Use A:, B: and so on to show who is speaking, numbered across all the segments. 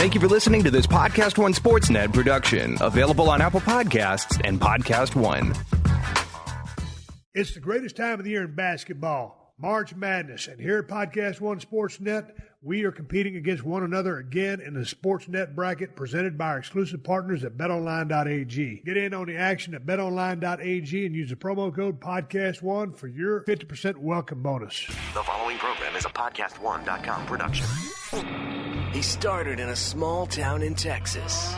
A: Thank you for listening to this PodcastOne Sportsnet production, available on Apple Podcasts and PodcastOne.
B: It's the greatest time of the year in basketball, March Madness, and here at PodcastOne Sportsnet, we are competing against one another again in the Sportsnet bracket presented by our exclusive partners at BetOnline.ag. Get in on the action at BetOnline.ag and use the promo code PodcastOne for your 50% welcome bonus.
C: The following program is a PodcastOne.com production.
D: He started in a small town in Texas.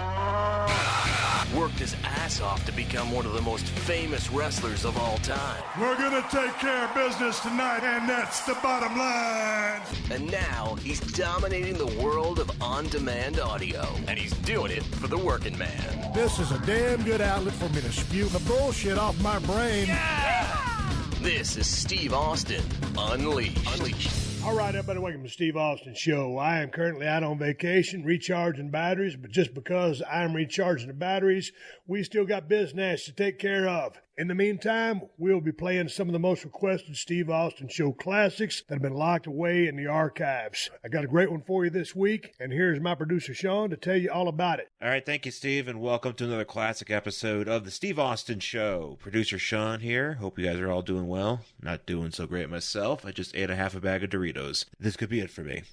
D: Worked his ass off to become one of the most famous wrestlers of all time.
E: We're going to take care of business tonight, and that's the bottom line.
D: And now he's dominating the world of on-demand audio. And he's doing it for the working man.
E: This is a damn good outlet for me to spew the bullshit off my brain.
D: Yeah! This is Steve Austin, Unleashed.
B: All right, everybody, welcome to Steve Austin Show. I am currently out on vacation, recharging batteries, but just because I'm recharging the batteries, we still got business to take care of. In the meantime, we'll be playing some of the most requested Steve Austin Show classics that have been locked away in the archives. I got a great one for you this week, and here's my producer, Sean, to tell you all about it.
F: All right, thank you, Steve, and welcome to another classic episode of the Steve Austin Show. Producer Sean here. Hope you guys are all doing well. Not doing so great myself. I just ate a half a bag of Doritos. This could be it for me.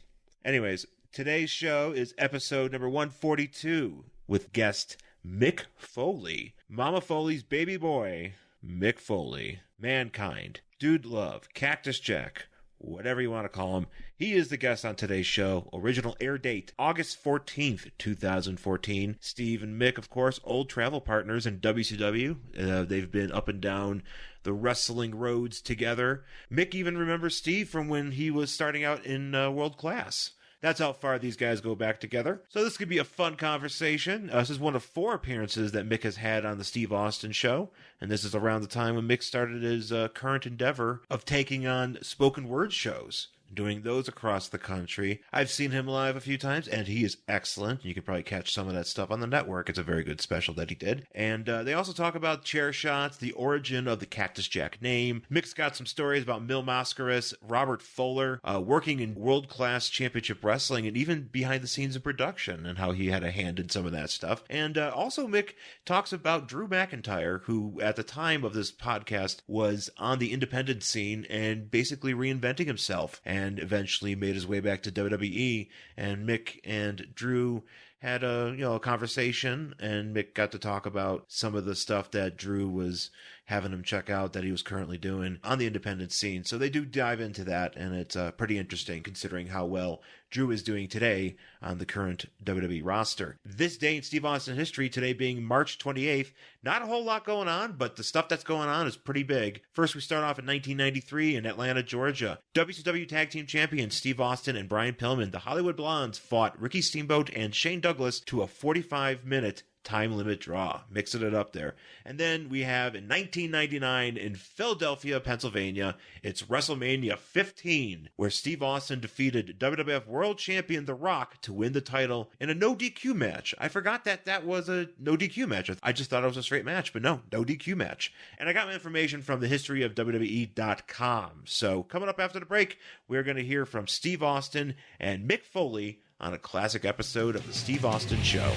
F: Anyways, today's show is episode number 142 with guest Mick Foley. Mama Foley's baby boy, Mick Foley. Mankind, Dude Love, Cactus Jack, whatever you want to call him. He is the guest on today's show. Original air date, August 14th, 2014. Steve and Mick, of course, old travel partners in WCW. They've been up and down the wrestling roads together. Mick even remembers Steve from when he was starting out in World Class. That's how far these guys go back together. So this could be a fun conversation. This is one of 4 appearances that Mick has had on the Steve Austin Show. And this is around the time when Mick started his current endeavor of taking on spoken word shows, doing those across the country. I've seen him live a few times, and he is excellent. You can probably catch some of that stuff on the network. It's a very good special that he did. And they also talk about chair shots, the origin of the Cactus Jack name. Mick's got some stories about Mil Mascaras, Robert Fuller, working in world-class championship wrestling, and even behind the scenes of production, and how he had a hand in some of that stuff. And also Mick talks about Drew McIntyre, who at the time of this podcast was on the independent scene and basically reinventing himself, and eventually made his way back to WWE. And Mick and Drew had a conversation, and Mick got to talk about some of the stuff that Drew was having him check out that he was currently doing on the independent scene. So they do dive into that, and it's pretty interesting considering how well Drew is doing today on the current WWE roster. This day in Steve Austin history, today being March 28th, not a whole lot going on, but the stuff that's going on is pretty big. First, we start off in 1993 in Atlanta, Georgia. WCW Tag Team Champions Steve Austin and Brian Pillman, the Hollywood Blondes, fought Ricky Steamboat and Shane Douglas to a 45-minute time limit draw, mixing it up there. And then we have in 1999 in Philadelphia, Pennsylvania, it's WrestleMania 15, where Steve Austin defeated WWF World Champion The Rock to win the title in a no DQ match. I forgot that was a no DQ match. I just thought it was a straight match, but no DQ match. And I got my information from the history of WWE.com. So coming up after the break, we're going to hear from Steve Austin and Mick Foley on a classic episode of the Steve Austin Show.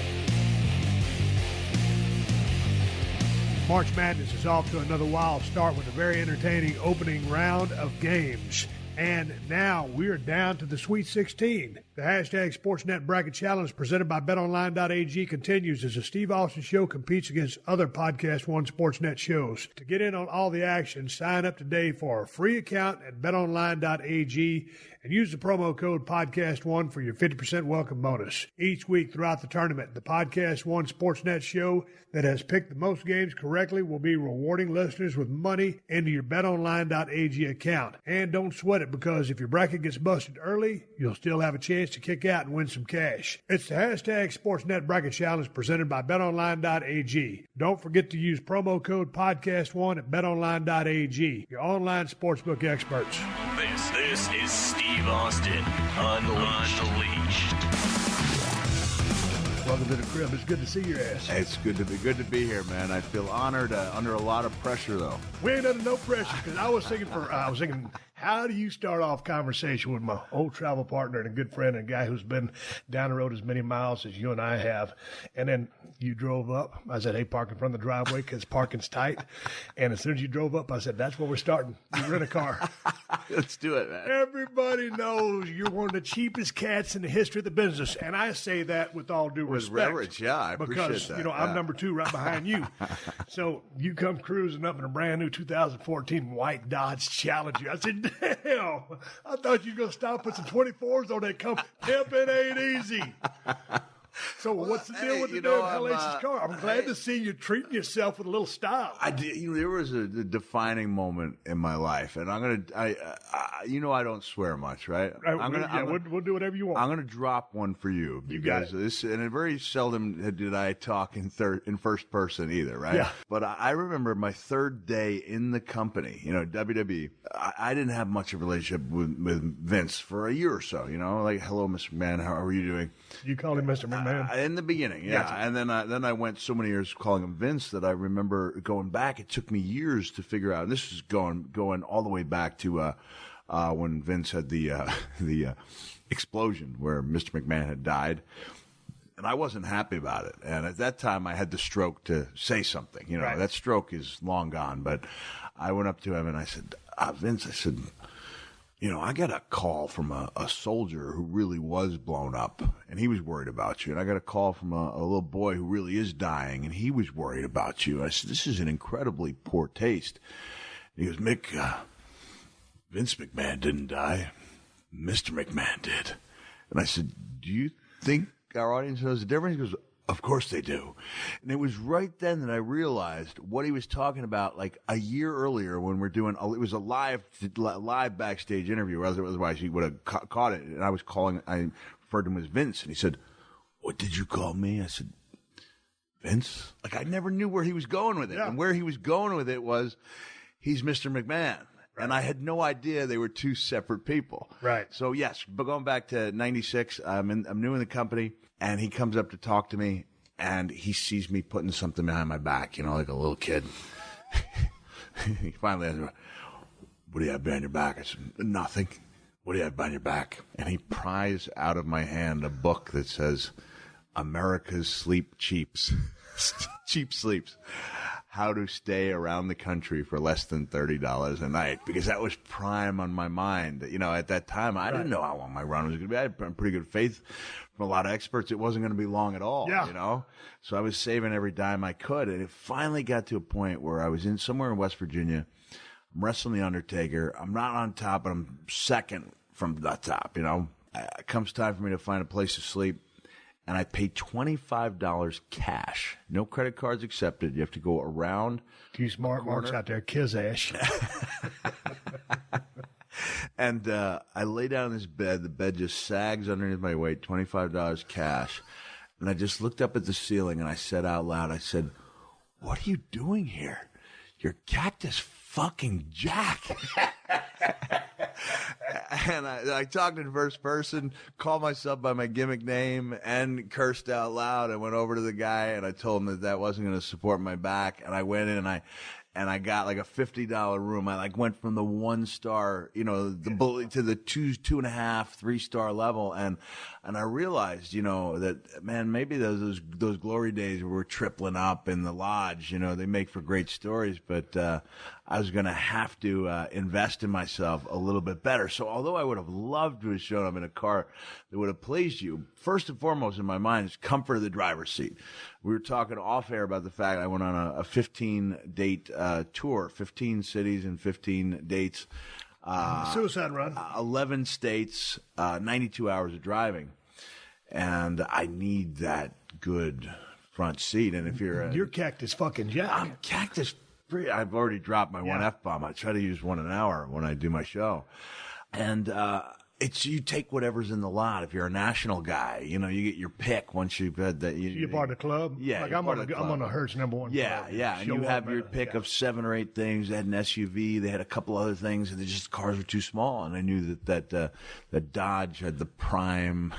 B: March Madness is off to another wild start with a very entertaining opening round of games. And now we're down to the Sweet 16. The hashtag Sportsnet Bracket Challenge presented by BetOnline.ag continues as the Steve Austin Show competes against other PodcastOne Sportsnet shows. To get in on all the action, sign up today for a free account at BetOnline.ag and use the promo code PodcastOne for your 50% welcome bonus. Each week throughout the tournament, the PodcastOne Sportsnet Show that has picked the most games correctly will be rewarding listeners with money into your BetOnline.ag account. And don't sweat it, because if your bracket gets busted early, you'll still have a chance to kick out and win some cash. It's the hashtag Sportsnet Bracket Challenge presented by BetOnline.ag. Don't forget to use promo code PodcastOne at BetOnline.ag, your online sportsbook experts.
D: This is Steve Austin, Unleashed.
B: Welcome to the crib. It's good to see your ass.
G: It's good to be here, man. I feel honored, under a lot of pressure, though.
B: We ain't under no pressure, because I was thinking How do you start off conversation with my old travel partner and a good friend and a guy who's been down the road as many miles as you and I have? And then you drove up. I said, hey, park in front of the driveway because parking's tight. And as soon as you drove up, I said, that's where we're starting. You rent a car.
G: Let's do it, man.
B: Everybody knows you're one of the cheapest cats in the history of the business. And I say that with all due respect.
G: With reverence, yeah, I appreciate
B: because,
G: that.
B: you know, I'm number 2 right behind you. So you come cruising up in a brand new 2014 white Dodge Challenger. I said, damn, I thought you were going to stop with some 24s on that. Pimping ain't easy. So what's the deal with the damn hellacious car? I'm glad to see you treating yourself with a little style.
G: I did. You know, there was a defining moment in my life, and I don't swear much, right?
B: We'll do whatever you want.
G: I'm gonna drop one for you because this, and it very seldom did I talk in first person either, right? Yeah. But I remember my third day in the company, you know, WWE. I didn't have much of a relationship with Vince for a year or so. You know, like, hello, Mr. McMahon, how are you doing?
B: You called him Mr. McMahon.
G: In the beginning, yeah.
B: Gotcha.
G: And then I went so many years calling him Vince that I remember going back. It took me years to figure out. And this is going all the way back to when Vince had the explosion where Mr. McMahon had died. And I wasn't happy about it. And at that time, I had the stroke to say something. You know,
B: right.
G: That stroke is long gone. But I went up to him and I said, Vince, I said, you know, I got a call from a soldier who really was blown up, and he was worried about you. And I got a call from a little boy who really is dying, and he was worried about you. I said, this is an incredibly poor taste. And he goes, Mick, Vince McMahon didn't die. Mr. McMahon did. And I said, do you think our audience knows the difference? He goes, of course they do. And it was right then that I realized what he was talking about like a year earlier when we're doing, it was a live backstage interview, otherwise he would have caught it. And I referred to him as Vince. And he said, what did you call me? I said, Vince? Like, I never knew where he was going with it. Yeah. And where he was going with it was, he's Mr. McMahon. Right. And I had no idea they were two separate people.
B: Right.
G: So yes, but going back to 96, I'm new in the company. And he comes up to talk to me, and he sees me putting something behind my back, you know, like a little kid. He finally asked me, what do you have behind your back? I said, nothing. What do you have behind your back? And he pries out of my hand a book that says, America's Sleep Cheaps. Cheap Sleeps. How to stay around the country for less than $30 a night, because that was prime on my mind. You know, at that time, I didn't know how long my run was going to be. I had pretty good faith from a lot of experts. It wasn't going to be long at all, you know? So I was saving every dime I could. And it finally got to a point where I was somewhere in West Virginia. I'm wrestling The Undertaker. I'm not on top, but I'm second from the top, you know? It comes time for me to find a place to sleep. And I paid $25 cash. No credit cards accepted. You have to go around.
B: Few smart marks out there, kiss ash.
G: And I lay down in this bed. The bed just sags underneath my weight, $25 cash. And I just looked up at the ceiling and I said out loud, I said, what are you doing here? You're Cactus fucking Jack. And I talked in first person, called myself by my gimmick name, and cursed out loud. I went over to the guy and I told him that wasn't going to support my back. And I went in and I got like a $50 room. I like went from the 1-star, you know, the bully to the 2.5, 3-star level. And I realized, you know, that, man, maybe those glory days where we're tripling up in the lodge, you know, they make for great stories, but, I was going to have to invest in myself a little bit better. So although I would have loved to have shown up in a car that would have pleased you, first and foremost in my mind is comfort of the driver's seat. We were talking off air about the fact I went on a 15-date tour, 15 cities and 15 dates.
B: Suicide run.
G: 11 states, 92 hours of driving. And I need that good front seat. And if
B: you're Cactus fucking Jack.
G: I'm Cactus. I've already dropped my one F-bomb. I try to use one an hour when I do my show. And you take whatever's in the lot. If you're a national guy, you know, you get your pick once you've had that.
B: You're part of the club?
G: Yeah.
B: Like I'm on a Hertz #1 club.
G: Yeah. And you have your pick of 7 or 8 things. They had an SUV. They had a couple other things. And cars were too small. And I knew that Dodge had the prime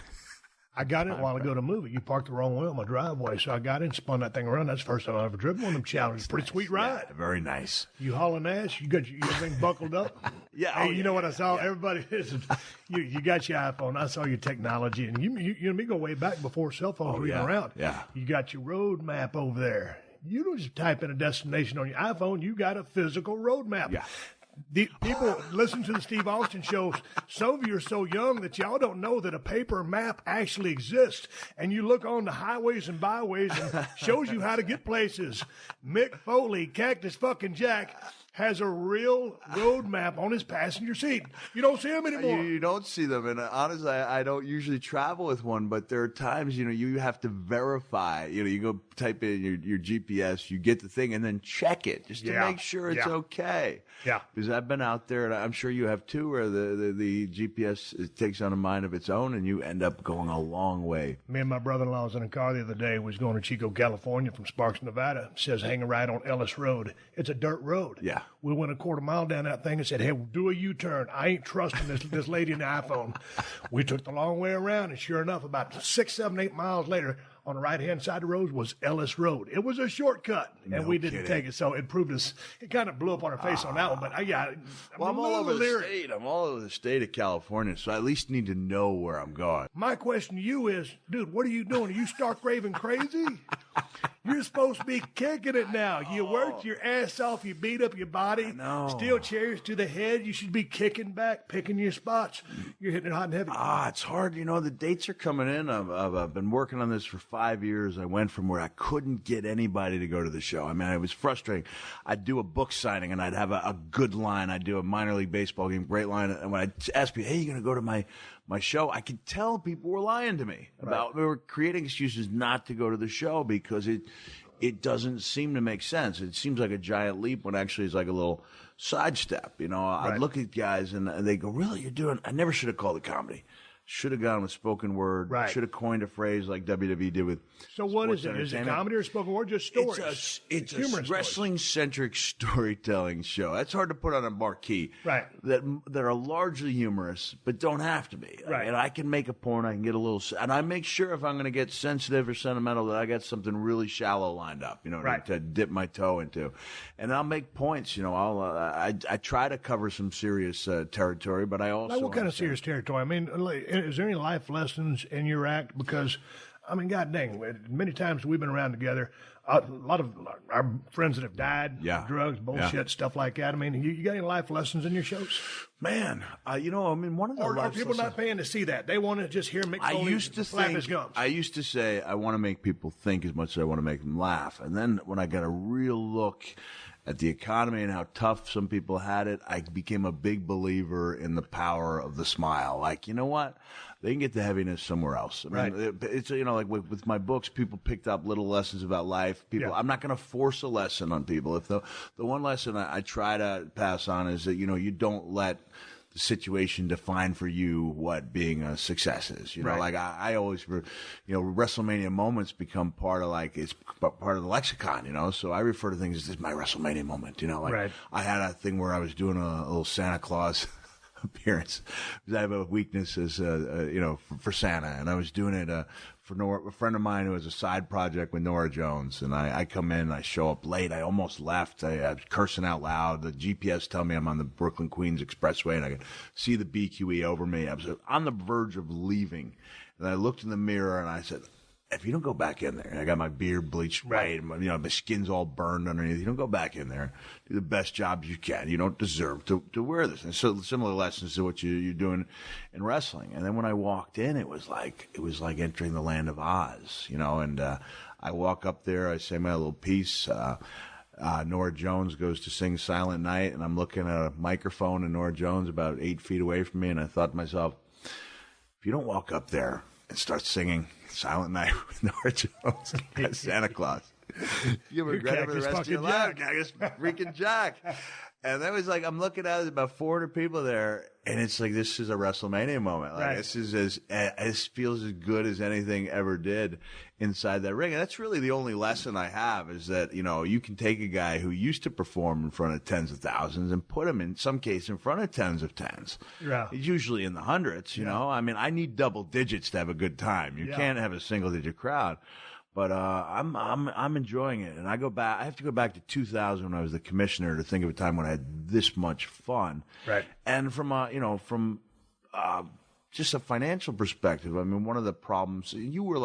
B: I got in it while I go to move it. You parked the wrong way on my driveway, so I got in, spun that thing around. That's the first time I've ever driven one of them Challengers. Pretty sweet ride.
G: Yeah, very nice.
B: You hauling ass? You got your everything buckled up?
G: Yeah.
B: Hey, you know what I saw? Everybody, you got your iPhone. I saw your technology, and you and me go way back before cell phones were even around.
G: Yeah.
B: You got your road map over there. You don't just type in a destination on your iPhone. You got a physical road map.
G: Yeah.
B: The people listen to the Steve Austin show. Some of you are so young that y'all don't know that a paper map actually exists. And you look on the highways and byways and shows you how to get places. Mick Foley, Cactus fucking Jack, has a real road map on his passenger seat. You don't see them anymore.
G: You don't see them. And honestly, I don't usually travel with one, but there are times, you have to verify. You go type in your GPS, you get the thing, and then check it just to make sure it's okay.
B: Yeah.
G: Because I've been out there, and I'm sure you have too, where the GPS takes on a mind of its own, and you end up going a long way.
B: Me and my brother-in-law was in a car the other day. We was going to Chico, California from Sparks, Nevada. It says hang a right on Ellis Road. It's a dirt road.
G: Yeah.
B: We went a quarter mile down that thing and said, hey, do a U-turn. I ain't trusting this lady in the iPhone. We took the long way around, and sure enough, about 6, 7, 8 miles later, on the right-hand side of the road was Ellis Road. It was a shortcut, and we didn't take it. So it proved us. It kind of blew up on our face on that one. But I'm
G: all over the state. I'm all over the state of California, so I at least need to know where I'm going.
B: My question to you is, dude, what are you doing? Are you stark raving crazy? You're supposed to be kicking it now. You worked your ass off. You beat up your body. Steel chairs to the head. You should be kicking back, picking your spots. You're hitting it hot and heavy.
G: It's hard. The dates are coming in. I've been working on this for 5 years. I went from where I couldn't get anybody to go to the show. I mean, it was frustrating. I'd do a book signing, and I'd have a good line. I'd do a minor league baseball game, great line. And when I'd ask people, hey, you going to go to my show, I could tell people were lying to me they were creating excuses not to go to the show because it doesn't seem to make sense. It seems like a giant leap when actually it's like a little sidestep. I'd look at guys and they go, really, you're doing, I never should have called it comedy. Should have gone with spoken word.
B: Right.
G: Should have coined a phrase like WWE did with.
B: So what is it? Is it comedy or spoken word? Just stories.
G: It's a wrestling-centric storytelling show. That's hard to put on a marquee.
B: Right.
G: That are largely humorous, but don't have to be.
B: Right.
G: And I can make a point. I can get a little, and I make sure if I'm going to get sensitive or sentimental that I got something really shallow lined up. To dip my toe into, and I'll make points. I try to cover some serious territory, but I also.
B: Like what kind of serious territory? I mean, is there any life lessons in your act? Because, I mean, God dang, many times we've been around together. A lot of our friends that have died, drugs, bullshit, stuff like that. I mean, you got any life lessons in your shows?
G: Man, one of the
B: Or are people not paying to see that? They want to just hear Mick Foley flap his gums.
G: I used to say I want to make people think as much as I want to make them laugh. And then when I got a real look at the economy and how tough some people had it, I became a big believer in the power of the smile. Like, you know what? They can get the heaviness somewhere else. I mean, it's, like with my books, people picked up little lessons about life. I'm not going to force a lesson on people. If the one lesson I try to pass on is that, you don't let the situation define for you what being a success is. Like I always, WrestleMania moments become part of it's part of the lexicon, so I refer to things as this is my WrestleMania moment, I had a thing where I was doing a little Santa Claus appearance because I have a weakness as, for Santa, and I was doing it, for a friend of mine who has a side project with Nora Jones, and I come in, I show up late, I almost left, I was cursing out loud, the GPS tell me I'm on the Brooklyn Queens Expressway, and I could see the BQE over me, I was on the verge of leaving, and I looked in the mirror, and I said, if you don't go back in there, and I got my beard bleached white, and my skin's all burned underneath, you don't go back in there, do the best job you can. You don't deserve to wear this. And so similar lessons to what you're doing in wrestling. And then when I walked in, it was like entering the land of Oz, and I walk up there, I say my little piece, Nora Jones goes to sing Silent Night, and I'm looking at a microphone and Nora Jones about 8 feet away from me, and I thought to myself, if you don't walk up there and start singing Silent Night with Nora Jones as Santa Claus, you regret it for the rest of your life, Cactus freaking Jack. And that was like, I'm looking at it, about 400 people there, and it's like, this is a WrestleMania moment. Like, this is this feels as good as anything ever did inside that ring. And that's really the only lesson I have, is that, you can take a guy who used to perform in front of tens of thousands and put him in some case in front of tens of tens.
B: Yeah.
G: He's usually in the hundreds, you know? I mean, I need double digits to have a good time. You can't have a single digit crowd. But I'm enjoying it, and I have to go back to 2000 when I was the commissioner to think of a time when I had this much fun. Right. And from just a financial perspective, I mean, one of the problems, you were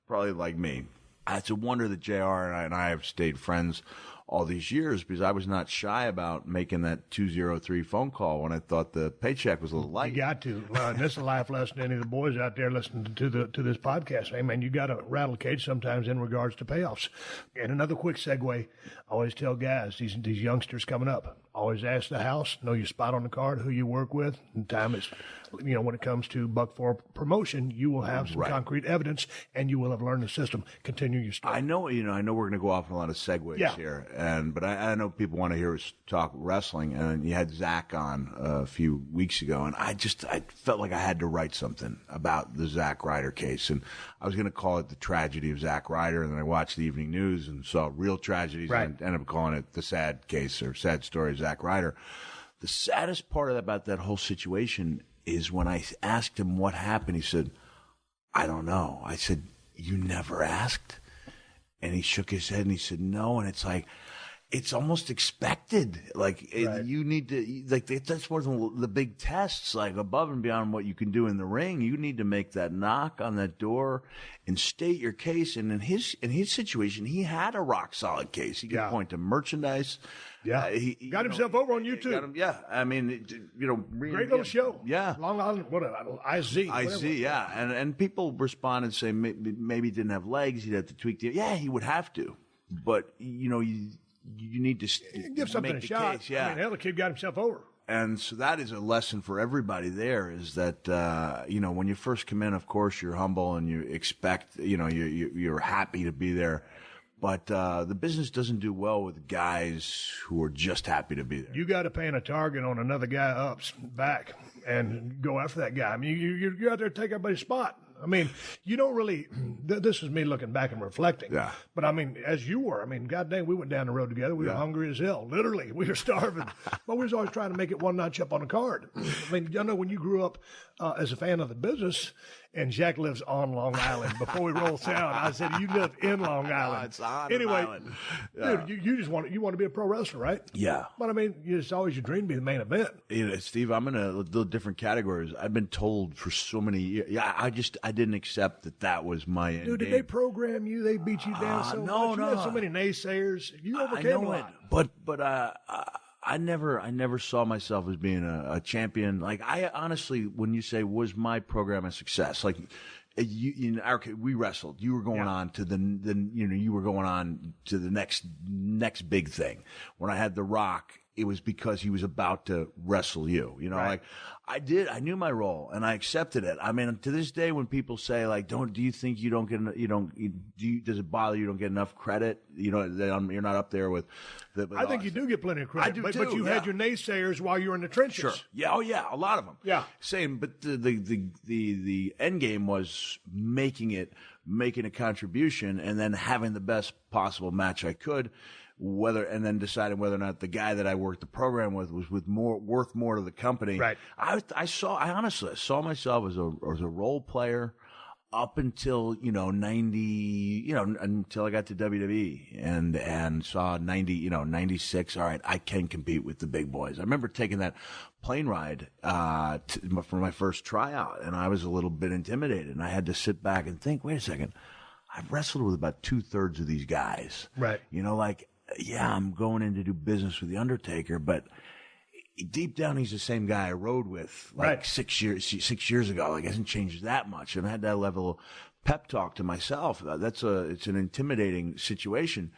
G: probably like me. It's a wonder that JR and I have stayed friends all these years, because I was not shy about making that 203 phone call when I thought the paycheck was a little light.
B: You got to. And this is a life lesson to any of the boys out there listening to this podcast. Hey, man, you got to rattle a cage sometimes in regards to payoffs. And another quick segue, I always tell guys, these youngsters coming up, always ask the house, know your spot on the card, who you work with, and time is, when it comes to buck for promotion, you will have some concrete evidence, and you will have learned the system. Continue your story.
G: I know we're going to go off on a lot of segues here, but I know people want to hear us talk wrestling, and you had Zach on a few weeks ago, and I felt like I had to write something about the Zack Ryder case, and I was going to call it the tragedy of Zack Ryder, and then I watched the evening news and saw real tragedies, and ended up calling it the sad case or sad story of Zack Ryder. The saddest part about that whole situation is when I asked him what happened, he said, I don't know. I said, you never asked? And he shook his head and he said, no. And it's like, it's almost expected. You need to, that's one of the big tests, above and beyond what you can do in the ring. You need to make that knock on that door and state your case. And in his situation, he had a rock solid case. He could point to merchandise.
B: Yeah, he got himself over on YouTube.
G: I mean,
B: great little show.
G: Yeah,
B: Long Island, IZ.
G: Yeah, and people respond and say maybe he didn't have legs. He'd have to tweak the. Yeah, he would have to, but you need to
B: give something a shot.
G: Case. Yeah,
B: I mean, hell, the kid got himself over.
G: And so that is a lesson for everybody there, is that, when you first come in, of course, you're humble and you expect, you're happy to be there. But the business doesn't do well with guys who are just happy to be there.
B: You got to paint a target on another guy up's back and go after that guy. I mean, you're out there to take everybody's spot. I mean, you don't really this is me looking back and reflecting. Yeah. But, I mean, as you were, God dang, we went down the road together. We were hungry as hell. Literally, we were starving. But we was always trying to make it one notch up on the card. I mean, I know when you grew up as a fan of the business, and Jack lives on Long Island. Before we roll sound, I said, you live in Long Island.
G: It's on
B: Island. Dude, you just want to be a pro wrestler, right?
G: Yeah.
B: But, I mean, it's always your dream to be the main event.
G: Steve, I'm in a little different categories. I've been told for so many years. Yeah, I didn't accept that was my end
B: Dude, did they program you? They beat you down so much? You had so many naysayers. You overcame a lot.
G: But I never saw myself as being a champion. I honestly, when you say, was my program a success? In our case, we wrestled. You were going on to you were going on to the next big thing. When I had The Rock, it was because he was about to wrestle you. I knew my role and I accepted it. I mean, to this day, when people say do you think does it bother you don't get enough credit? You're not up there with
B: I think you do get plenty of credit.
G: I do
B: but
G: too,
B: you had your naysayers while you were in the trenches.
G: Sure. Yeah. Oh yeah. A lot of them.
B: Yeah.
G: Same. But the end game was making a contribution and then having the best possible match I could. And then deciding whether or not the guy that I worked the program with was worth more to the company. Right. I honestly saw myself as a role player up until 90, until I got to WWE and saw 96. All right, I can compete with the big boys. I remember taking that plane ride for my first tryout, and I was a little bit intimidated, and I had to sit back and think, wait a second, I've wrestled with about 2/3 of these guys. Right. I'm going in to do business with The Undertaker, but deep down, he's the same guy I rode with 6 years ago. It hasn't changed that much. And I had that level of pep talk to myself. It's an intimidating situation.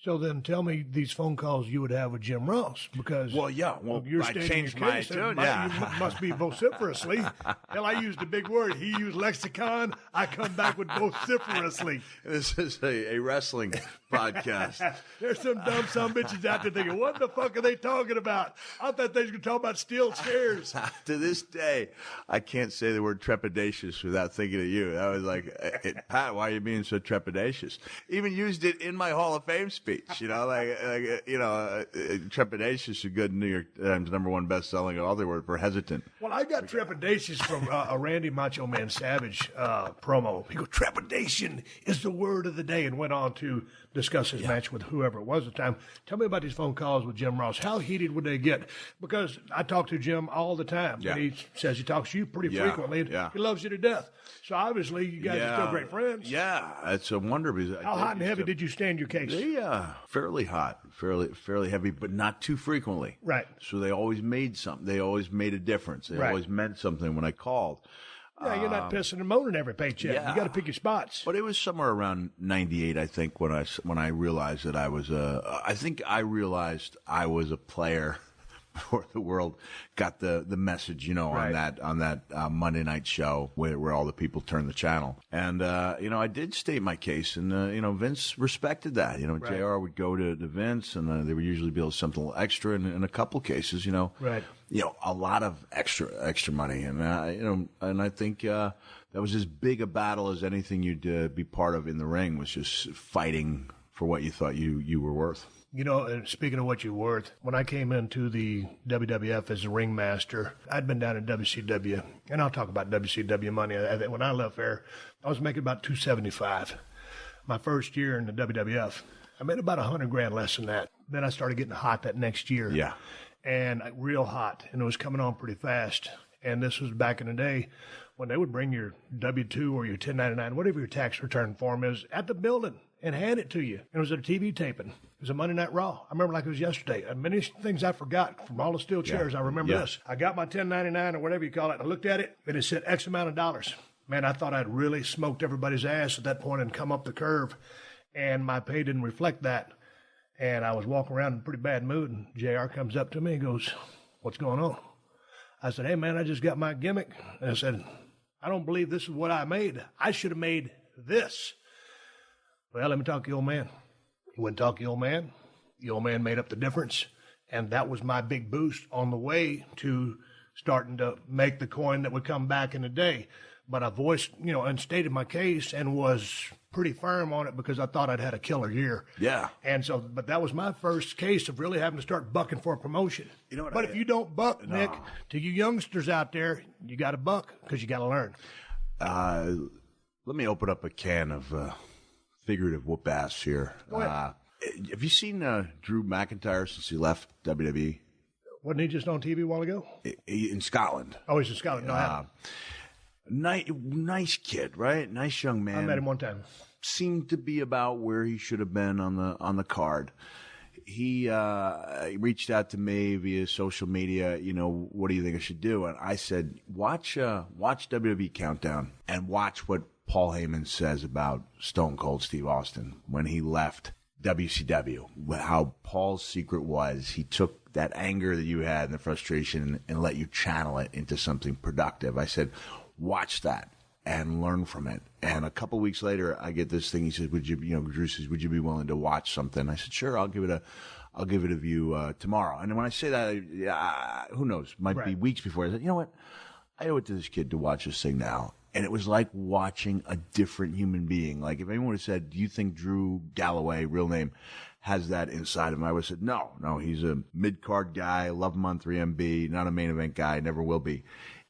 B: So then tell me these phone calls you would have with Jim Ross, because
G: Well, yeah. Well,
B: you're
G: I
B: stating
G: changed
B: your
G: my
B: case,
G: tune.
B: You
G: Yeah.
B: must be vociferously. Hell, I used a big word. He used lexicon. I come back with vociferously.
G: This is a wrestling podcast.
B: There's some dumb some bitches out there thinking, what the fuck are they talking about? I thought they were going to talk about steel chairs.
G: To this day, I can't say the word trepidatious without thinking of you. That was like, Pat, why are you being so trepidatious? Even used it in my Hall of Fame speech. Trepidatious is good New York Times #1 best-selling author word for hesitant.
B: Well, I got trepidatious from a Randy Macho Man Savage promo. He goes, trepidation is the word of the day, and went on to discuss his match with whoever it was at the time. Tell me about these phone calls with Jim Ross. How heated would they get? Because I talk to Jim all the time, and he says he talks to you pretty frequently, and he loves you to death. So obviously, you guys are still great friends.
G: Yeah, it's a wonder. Because
B: how hot and heavy did you stand your case?
G: Fairly hot, fairly heavy, but not too frequently.
B: Right.
G: So they always made something. They always made a difference. They always meant something when I called.
B: Yeah, you're not pissing and moaning every paycheck. You got to pick your spots.
G: But it was somewhere around 98, I think, when I realized that I was I realized I was a player before the world got the message, on that Monday night show where all the people turned the channel. And, I did state my case, and, Vince respected that. JR would go to Vince, and they would usually bill something extra. In a couple cases, a lot of extra money. And, and I think that was as big a battle as anything you'd be part of in the ring, was just fighting for what you thought you were worth.
B: And speaking of what you're worth, when I came into the WWF as a ringmaster, I'd been down in WCW, and I'll talk about WCW money. When I left there, I was making about $275. My first year in the WWF, I made about $100,000 less than that. Then I started getting hot that next year.
G: Yeah.
B: And real hot, and it was coming on pretty fast. And this was back in the day when they would bring your W-2 or your 1099, whatever your tax return form is, at the building and hand it to you. And it was at a TV taping. It was a Monday Night Raw. I remember like it was yesterday. And many things I forgot from all the steel chairs. I remember this. I got my 1099 or whatever you call it. I looked at it, and it said X amount of dollars. Man, I thought I'd really smoked everybody's ass at that point and come up the curve. And my pay didn't reflect that. And I was walking around in a pretty bad mood. And JR comes up to me and goes, "What's going on?" I said, "Hey, man, I just got my gimmick." And I said, "I don't believe this is what I made. I should have made this." Well, let me talk to the old man. He went and talked to the old man. The old man made up the difference. And that was my big boost on the way to starting to make the coin that would come back in the day. But I voiced, and stated my case and was pretty firm on it because I thought I'd had a killer year.
G: Yeah.
B: And so, but that was my first case of really having to start bucking for a promotion. But if you don't buck, Nick, to you youngsters out there, you got to buck because you got to learn.
G: Let me open up a can of figurative whoop ass here.
B: Go ahead.
G: Have you seen Drew McIntyre since he left WWE?
B: Wasn't he just on TV a while ago?
G: In Scotland.
B: Oh, he's in Scotland. No, I haven't.
G: Nice kid, right? Nice young man.
B: I met him one time.
G: Seemed to be about where he should have been on the card. He reached out to me via social media. What do you think I should do? And I said, watch WWE Countdown and watch what Paul Heyman says about Stone Cold Steve Austin when he left WCW. How Paul's secret was he took that anger that you had and the frustration and let you channel it into something productive. I said, watch that and learn from it. And a couple weeks later, I get this thing. He says, Drew says, would you be willing to watch something? I said, sure, I'll give it a view tomorrow. And when I say that, who knows? Might be weeks before. I said, you know what? I owe it to this kid to watch this thing now. And it was like watching a different human being. Like if anyone would have said, do you think Drew Galloway, real name, has that inside him? I would have said, no, he's a mid-card guy, love him on 3MB, not a main event guy, never will be.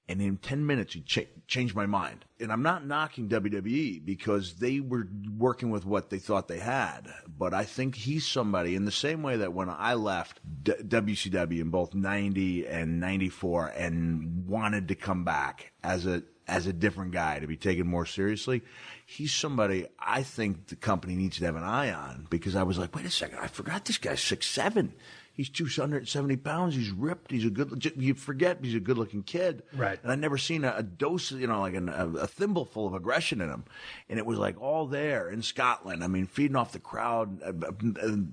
G: And in 10 minutes, he changed my mind. And I'm not knocking WWE because they were working with what they thought they had. But I think he's somebody in the same way that when I left WCW in both 90 and 94 and wanted to come back as a different guy to be taken more seriously, he's somebody I think the company needs to have an eye on because I was like, wait a second, I forgot this guy's 6'7". He's 270 pounds. He's ripped. He's you forget he's a good-looking kid.
B: Right.
G: And I'd never seen a dose, like a thimbleful of aggression in him. And it was like all there in Scotland. I mean, feeding off the crowd,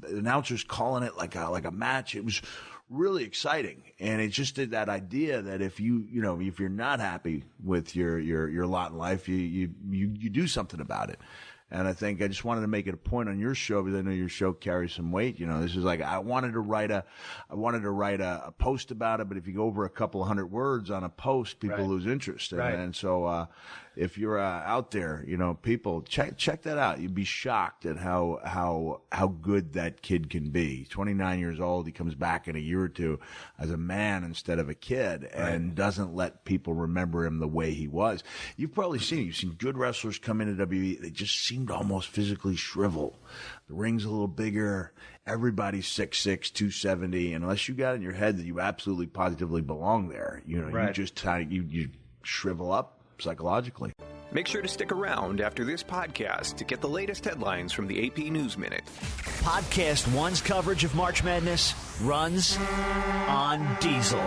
G: announcers calling it like a match. It was really exciting. And it just did that idea that if if you're not happy with your lot in life, you do something about it. And I think I just wanted to make it a point on your show, because I know your show carries some weight. This is like, I wanted to write a post about it, but if you go over a couple of hundred words on a post, people lose interest. And so, if you're out there, people check that out. You'd be shocked at how good that kid can be. He's 29 years old. He comes back in a year or two as a man instead of a kid, and doesn't let people remember him the way he was. You've probably seen good wrestlers come into WWE. They just seem to almost physically shrivel. The ring's a little bigger. Everybody's 6'6", 270, and unless you got in your head that you absolutely positively belong there, you just you shrivel up psychologically.
A: Make sure to stick around after this podcast to get the latest headlines from the AP News Minute.
H: Podcast One's coverage of March Madness runs on Diesel.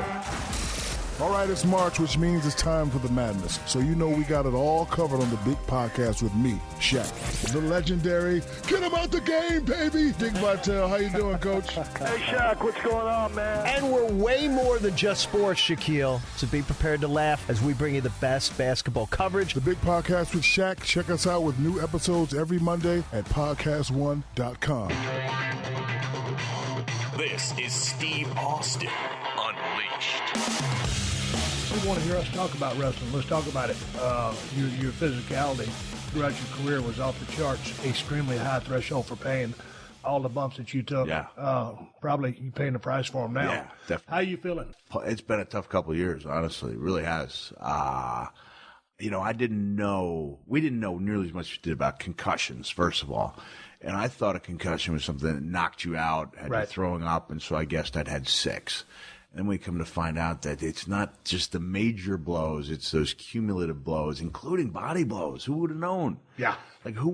E: All right, it's March, which means it's time for the madness. So we got it all covered on the big podcast with me, Shaq. The legendary, get him out the game, baby. Dick Vitale, how you doing, Coach?
I: Hey, Shaq, what's going on, man?
J: And we're way more than just sports, Shaquille. So be prepared to laugh as we bring you the best basketball coverage.
E: The big podcast with Shaq. Check us out with new episodes every Monday at PodcastOne.com.
K: This is Steve Austin Unleashed.
B: You want to hear us talk about wrestling? Let's talk about it. Your physicality throughout your career was off the charts, extremely high threshold for pain. All the bumps that you took, probably you paying the price for them now.
G: Yeah, definitely.
B: How you feeling?
G: It's been a tough couple of years, honestly. It really has. We didn't know nearly as much as we did about concussions, first of all. And I thought a concussion was something that knocked you out, had you throwing up, and so I guessed I'd had 6. Then we come to find out that it's not just the major blows, it's those cumulative blows, including body blows. Who would have known?
B: Yeah.
G: Like, who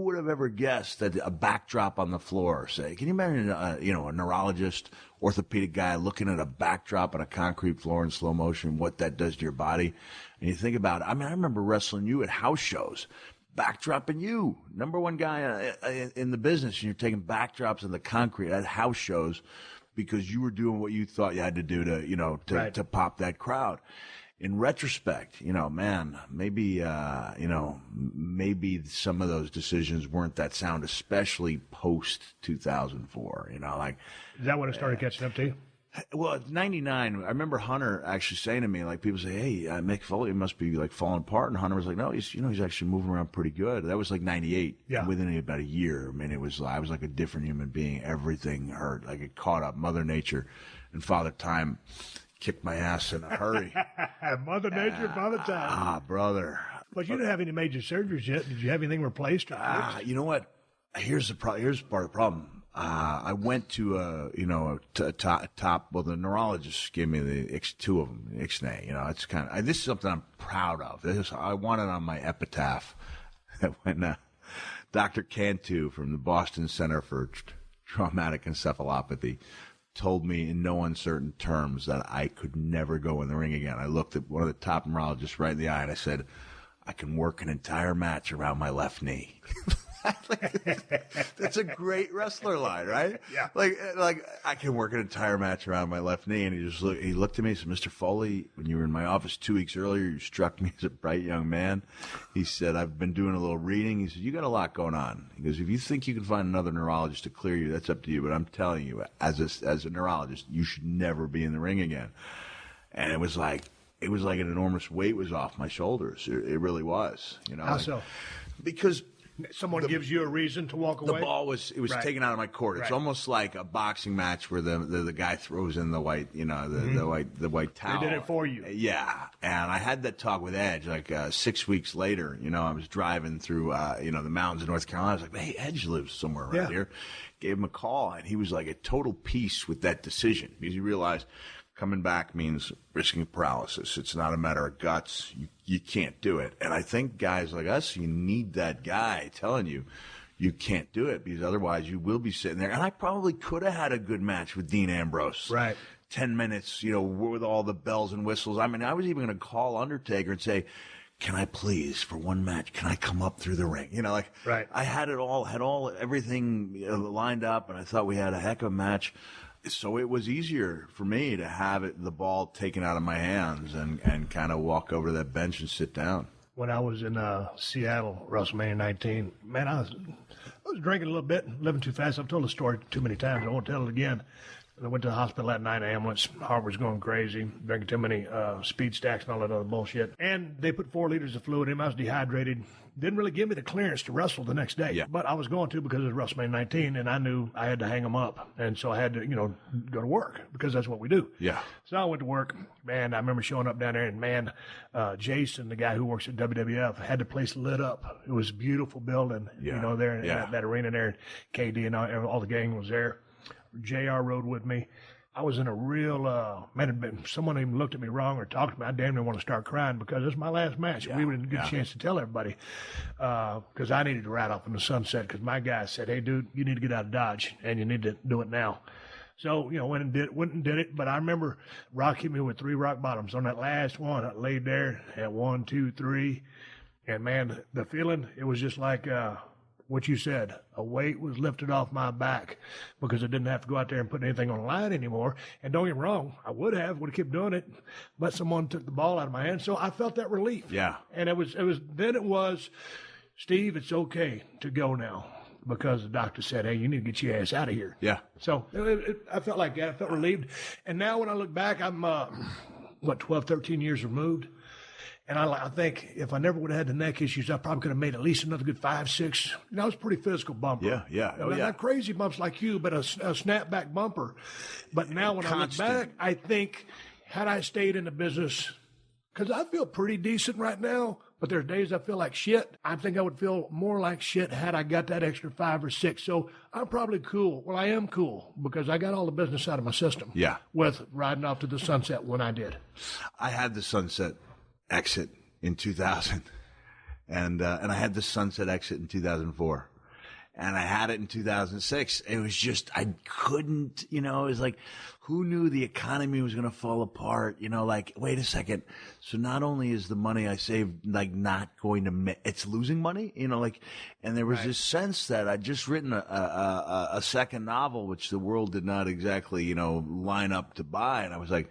G: would have ever guessed that a backdrop on the floor, say, can you imagine, a neurologist, orthopedic guy looking at a backdrop on a concrete floor in slow motion, what that does to your body? And you think about it. I remember wrestling you at house shows. Backdropping you, number one guy in the business, and you're taking backdrops in the concrete at house shows because you were doing what you thought you had to do to pop that crowd. In retrospect, maybe some of those decisions weren't that sound, especially post 2004.
B: Is that when it started catching up to you?
G: Well, 99, I remember Hunter actually saying to me, like, people say, hey, Mick Foley must be, like, falling apart. And Hunter was like, no, he's actually moving around pretty good. That was, like, 98.
B: Yeah.
G: Within about a year. I was like a different human being. Everything hurt. Like, it caught up. Mother Nature and Father Time kicked my ass in a hurry.
B: Mother Nature, Father Time.
G: Brother.
B: But you didn't have any major surgeries yet. Did you have anything replaced or fixed?
G: You know what? Here's part of the problem. I went to top. Well, the neurologist gave me two of them, Ixnay. It's kind of this is something I'm proud of. I want it on my epitaph. When Dr. Cantu from the Boston Center for Traumatic Encephalopathy told me in no uncertain terms that I could never go in the ring again. I looked at one of the top neurologists right in the eye and I said, "I can work an entire match around my left knee." That's a great wrestler line, right?
B: Yeah.
G: Like I can work an entire match around my left knee. And he looked at me and said, "Mr. Foley, when you were in my office 2 weeks earlier, you struck me as a bright young man." He said, "I've been doing a little reading." He said, "You got a lot going on." He goes, "If you think you can find another neurologist to clear you, that's up to you. But I'm telling you, as a neurologist, you should never be in the ring again." And it was like an enormous weight was off my shoulders. It really was.
B: How so?
G: Because
B: someone gives you a reason to walk away?
G: The ball was taken out of my court. It's almost like a boxing match where the guy throws in the white, the white towel.
B: They did it for you.
G: Yeah. And I had that talk with Edge 6 weeks later. I was driving through, the mountains of North Carolina. I was like, "Hey, Edge lives somewhere around here." Gave him a call, and he was like at total peace with that decision because he realized coming back means risking paralysis. It's not a matter of guts. You can't do it. And I think guys like us, you need that guy telling you you can't do it because otherwise you will be sitting there. And I probably could have had a good match with Dean Ambrose.
B: Right.
G: 10 minutes, with all the bells and whistles. I mean, I was even going to call Undertaker and say, can I please, for one match, can I come up through the ring?
B: Right.
G: I had everything lined up, and I thought we had a heck of a match. So it was easier for me to have the ball taken out of my hands and kind of walk over to that bench and sit down.
B: When I was in Seattle, WrestleMania 19, man, I was drinking a little bit, living too fast. I've told the story too many times. I won't tell it again. I went to the hospital that night, ambulance. Heart was going crazy, drinking too many speed stacks and all that other bullshit. And they put 4 liters of fluid in me. I was dehydrated. Didn't really give me the clearance to wrestle the next day.
G: Yeah.
B: But I was going to because it was WrestleMania 19, and I knew I had to hang them up. And so I had to, go to work because that's what we do.
G: Yeah.
B: So I went to work. Man, I remember showing up down there, and Jason, the guy who works at WWF, had the place lit up. It was a beautiful building, there in that arena there. KD and all the gang was there. JR rode with me. I was in a real, someone even looked at me wrong or talked to me. I damn near want to start crying because it's my last match. We didn't get a chance to tell everybody because I needed to ride off in the sunset because my guy said, hey, dude, you need to get out of Dodge and you need to do it now. So, went and did it. But I remember Rock hit me with 3 rock bottoms. On that last one, I laid there at 1, 2, 3. And, man, the feeling, it was just like what you said, a weight was lifted off my back because I didn't have to go out there and put anything on the line anymore. And don't get me wrong, I would have kept doing it, but someone took the ball out of my hand. So I felt that relief.
G: Yeah.
B: And it was, Steve, it's okay to go now because the doctor said, hey, you need to get your ass out of here.
G: Yeah.
B: So I felt like that. I felt relieved. And now when I look back, I'm, 12, 13 years removed. And I think if I never would have had the neck issues, I probably could have made at least another good 5, 6. That was a pretty physical bumper.
G: Yeah.
B: Not crazy bumps like you, but a snapback bumper. But now when I look back, I think had I stayed in the business, because I feel pretty decent right now, but there's days I feel like shit. I think I would feel more like shit had I got that extra 5 or 6. So I'm probably cool. Well, I am cool because I got all the business out of my system.
G: Yeah.
B: With riding off to the sunset when I did.
G: I had the sunset exit in 2000 and I had the sunset exit in 2004 and I had it in 2006. It was just, I couldn't, it was like, who knew the economy was going to fall apart? Wait a second. So not only is the money I saved, not going to, it's losing money, and there was this sense that I'd just written a second novel, which the world did not exactly, line up to buy. And I was like,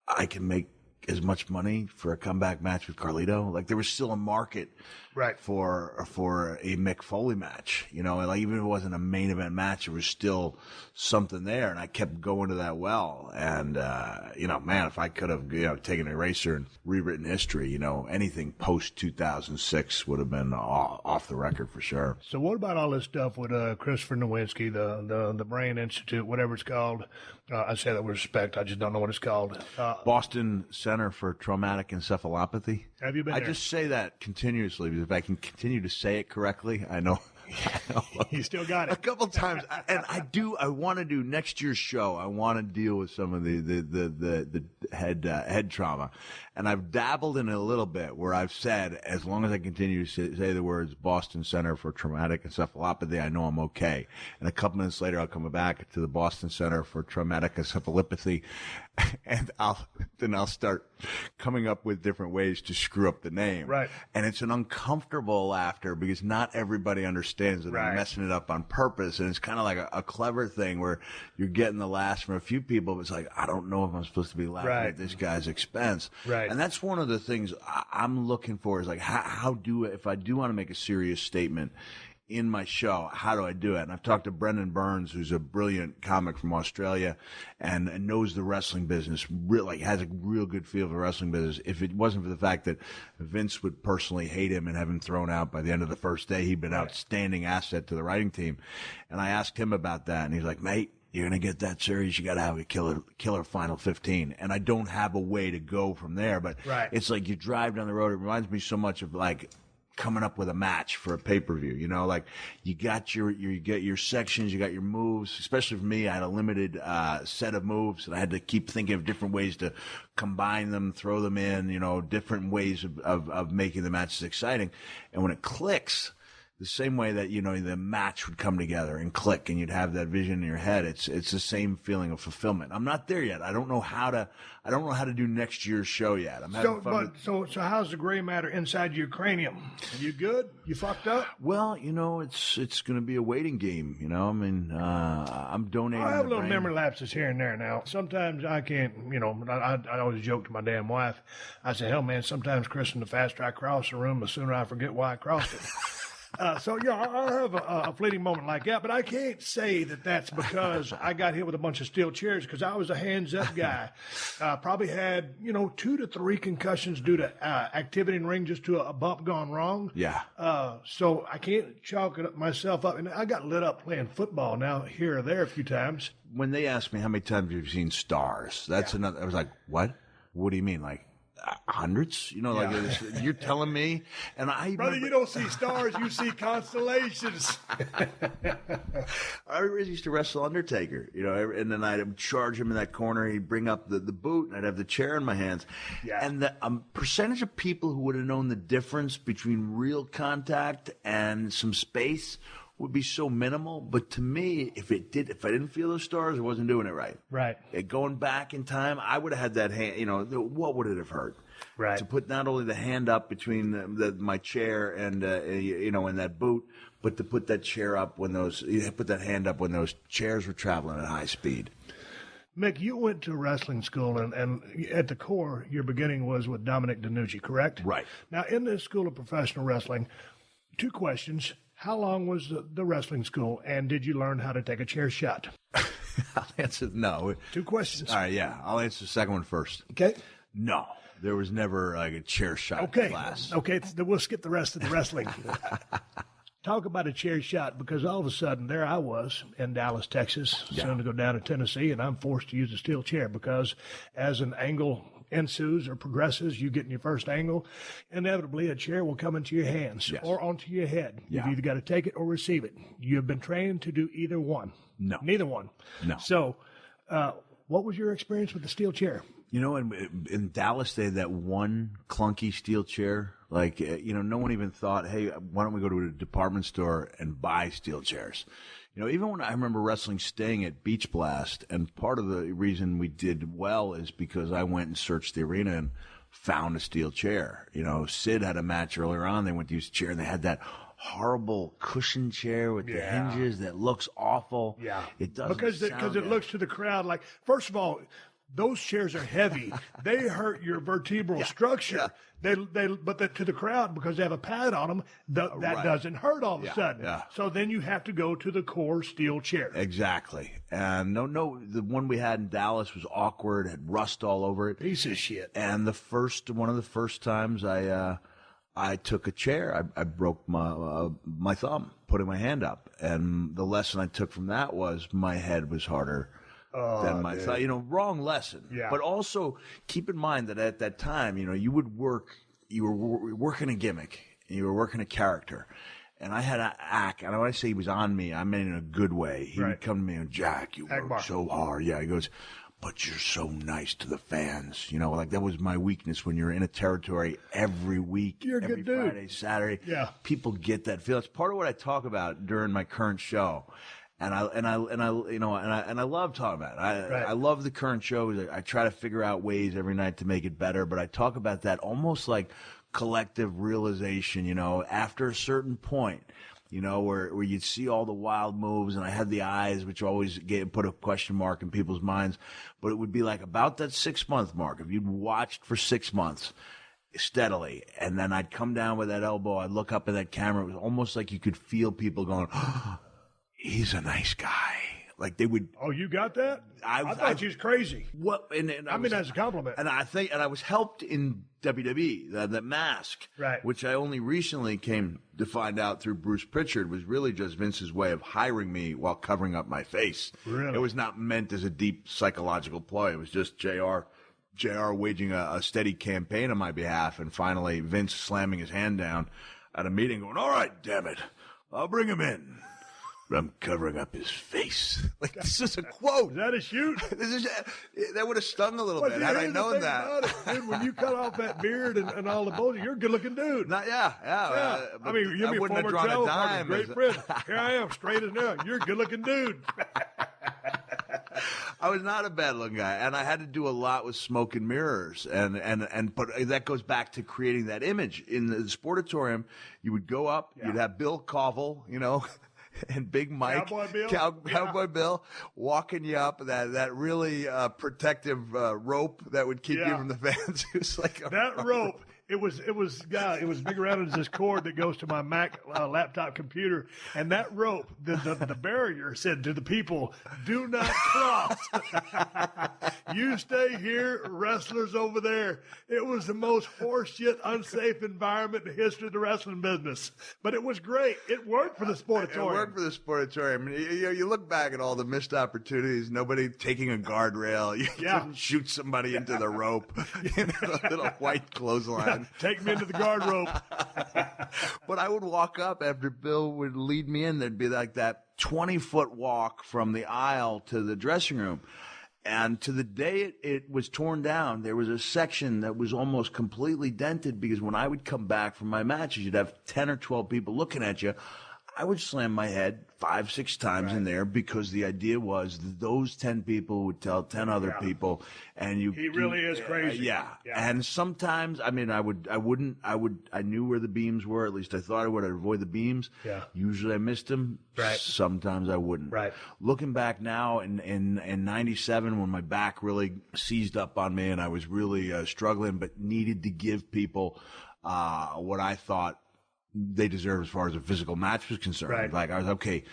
G: I can make as much money for a comeback match with Carlito. There was still a market for a Mick Foley match, even if it wasn't a main event match, there was still something there. And I kept going to that well. And, man, if I could have, taken an eraser and rewritten history, anything post 2006 would have been off the record for sure.
B: So what about all this stuff with Christopher Nowinski, the Brain Institute, whatever it's called? I say that with respect. I just don't know what it's called.
G: Boston Center for Traumatic Encephalopathy.
B: Have you been
G: I
B: there?
G: just say that continuously because if I can continue to say it correctly, I know.
B: You still got it.
G: A couple times. And I want to do next year's show. I want to deal with some of the head trauma. And I've dabbled in it a little bit where I've said, as long as I continue to say the words Boston Center for Traumatic Encephalopathy, I know I'm okay. And a couple minutes later, I'll come back to the Boston Center for Traumatic Encephalopathy. And I'll start coming up with different ways to screw up the name.
B: Right.
G: And it's an uncomfortable laughter because not everybody understands that I'm messing it up on purpose. And it's kind of like a clever thing where you're getting the laughs from a few people. But it's like, I don't know if I'm supposed to be laughing at this guy's expense.
B: Right.
G: And that's one of the things I'm looking for is if I do want to make a serious statement in my show, how do I do it? And I've talked to Brendan Burns, who's a brilliant comic from Australia and knows the wrestling business, has a real good feel for the wrestling business. If it wasn't for the fact that Vince would personally hate him and have him thrown out by the end of the first day, he'd been an outstanding asset to the writing team. And I asked him about that, and he's like, mate, you're going to get that series, you got to have a killer final 15. And I don't have a way to go from there, but it's like you drive down the road. It reminds me so much of coming up with a match for a pay-per-view, you got your sections, you got your moves. Especially for me, I had a limited set of moves, and I had to keep thinking of different ways to combine them, throw them in, different ways of making the matches exciting. And when it clicks, the same way that, the match would come together and click and you'd have that vision in your head. It's the same feeling of fulfillment. I'm not there yet. I don't know how to do next year's show yet. I'm having fun.
B: So how's the gray matter inside your cranium? You good? You fucked up?
G: Well, it's going to be a waiting game. I'm donating.
B: I have little memory lapses here and there now. Sometimes I can't, I always joke to my damn wife. I say, hell, man, sometimes, Kristen, the faster I cross the room, the sooner I forget why I crossed it. I have a fleeting moment like that, but I can't say that that's because I got hit with a bunch of steel chairs, because I was a hands-up guy. Probably had, 2 to 3 concussions due to activity in the ring, just to a bump gone wrong.
G: Yeah.
B: So I can't chalk it myself up. And I got lit up playing football now here or there a few times.
G: When they asked me how many times you've seen stars, that's another. I was like, what? What do you mean? Like, hundreds? You're telling me? And
B: Brother, you don't see stars, you see constellations.
G: I used to wrestle Undertaker, and then I'd charge him in that corner. He'd bring up the boot, and I'd have the chair in my hands. Yeah. And the percentage of people who would have known the difference between real contact and some space would be so minimal. But to me, if I didn't feel those stars, I wasn't doing it right.
B: Right.
G: Going back in time, I would have had that hand, what would it have hurt?
B: Right.
G: To put not only the hand up between my chair and, and that boot, but to put that chair up put that hand up when those chairs were traveling at high speed.
B: Mick, you went to wrestling school, and at the core, your beginning was with Dominic DeNucci, correct?
G: Right.
B: Now, in the School of Professional Wrestling, 2 questions. How long was the wrestling school, and did you learn how to take a chair shot?
G: I'll answer no.
B: 2 questions.
G: All right, yeah. I'll answer the second one first.
B: Okay.
G: No. There was never like a chair shot class.
B: Okay, then we'll skip the rest of the wrestling. Talk about a chair shot, because all of a sudden there I was in Dallas, Texas, soon to go down to Tennessee, and I'm forced to use a steel chair because as an angle ensues or progresses, you get in your first angle, inevitably a chair will come into your hands or onto your head. You've either got to take it or receive it. You have been trained to do either one.
G: No.
B: Neither one.
G: No.
B: So what was your experience with the steel chair?
G: In Dallas, they had that one clunky steel chair. Like, no one even thought, hey, why don't we go to a department store and buy steel chairs? Even when I remember wrestling Sting at Beach Blast, and part of the reason we did well is because I went and searched the arena and found a steel chair. Sid had a match earlier on. They went to use a chair, and they had that horrible cushion chair with the hinges that looks awful.
B: Yeah.
G: It doesn't
B: because it looks to the crowd like, first of all, those chairs are heavy. They hurt your vertebral structure. Yeah. But to the crowd, because they have a pad on them, that doesn't hurt all of a sudden. Yeah. So then you have to go to the core steel chair.
G: Exactly. And the one we had in Dallas was awkward, had rust all over it.
B: Piece of shit.
G: And one of the first times I took a chair, I broke my thumb putting my hand up, and the lesson I took from that was my head was harder. Than my thought, wrong lesson. Yeah. But also keep in mind that at that time, you were working a gimmick, and you were working a character. And I had an act, and when I say he was on me, I mean in a good way. He would come to me and, Jack, you work so hard. Yeah, he goes, but you're so nice to the fans. Like that was my weakness when you're in a territory every week,
B: you're a
G: every
B: good dude.
G: Friday, Saturday.
B: Yeah.
G: People get that feel. It's part of what I talk about during my current show. And I love talking about it. I love the current shows. I try to figure out ways every night to make it better, but I talk about that almost like collective realization, after a certain point, where you'd see all the wild moves, and I had the eyes, which always put a question mark in people's minds, but it would be like about that 6-month mark. If you'd watched for 6 months steadily, and then I'd come down with that elbow, I'd look up at that camera, it was almost like you could feel people going, he's a nice guy. Like they would.
B: Oh, you got that? I thought you was crazy.
G: What? And I mean,
B: that's a compliment.
G: And I was helped in WWE, the mask,
B: right?
G: Which I only recently came to find out through Bruce Pritchard was really just Vince's way of hiring me while covering up my face.
B: Really?
G: It was not meant as a deep psychological ploy. It was just JR waging a steady campaign on my behalf, and finally Vince slamming his hand down at a meeting, going, "All right, damn it, I'll bring him in." but I'm covering up his face. Like, this is a quote.
B: Is that a shoot?
G: That would have stung a little bit had I known that.
B: Dude, when you cut off that beard and all the bullshit, you're a good-looking dude.
G: Yeah.
B: I mean, you're a former travel partner, great friend. Here I am, straight as now. You're a good-looking dude.
G: I was not a bad-looking guy, and I had to do a lot with smoke and mirrors, but that goes back to creating that image. In the Sportatorium, you would go up, you'd have Bill Koval, and Big Mike, Cowboy Bill, walking you up that really protective rope that would keep you from the fans. It was like
B: that rope. It was big around as this cord that goes to my Mac laptop computer, and that rope, the barrier said to the people, "Do not cross. You stay here, wrestlers over there." It was the most horseshit, unsafe environment in the history of the wrestling business, but it was great. It worked for the Sportatorium.
G: It worked for the Sportatorium. You look back at all the missed opportunities. Nobody taking a guardrail. You couldn't shoot somebody into the rope. A little white clothesline.
B: Take me into the guard rope.
G: But I would walk up after Bill would lead me in. There'd be like that 20-foot walk from the aisle to the dressing room. And to the day it was torn down, there was a section that was almost completely dented because when I would come back from my matches, you'd have 10 or 12 people looking at you. I would slam my head 5-6 times in there because the idea was that those 10 people would tell 10 other people, and he
B: really is crazy.
G: Yeah. And sometimes, I mean, I knew where the beams were. At least I thought I would. I'd avoid the beams.
B: Yeah.
G: Usually I missed them.
B: Right.
G: Sometimes I wouldn't.
B: Right.
G: Looking back now in 97 when my back really seized up on me and I was really struggling but needed to give people what I thought they deserve as far as a physical match was concerned.
B: Right.
G: Like I was, okay,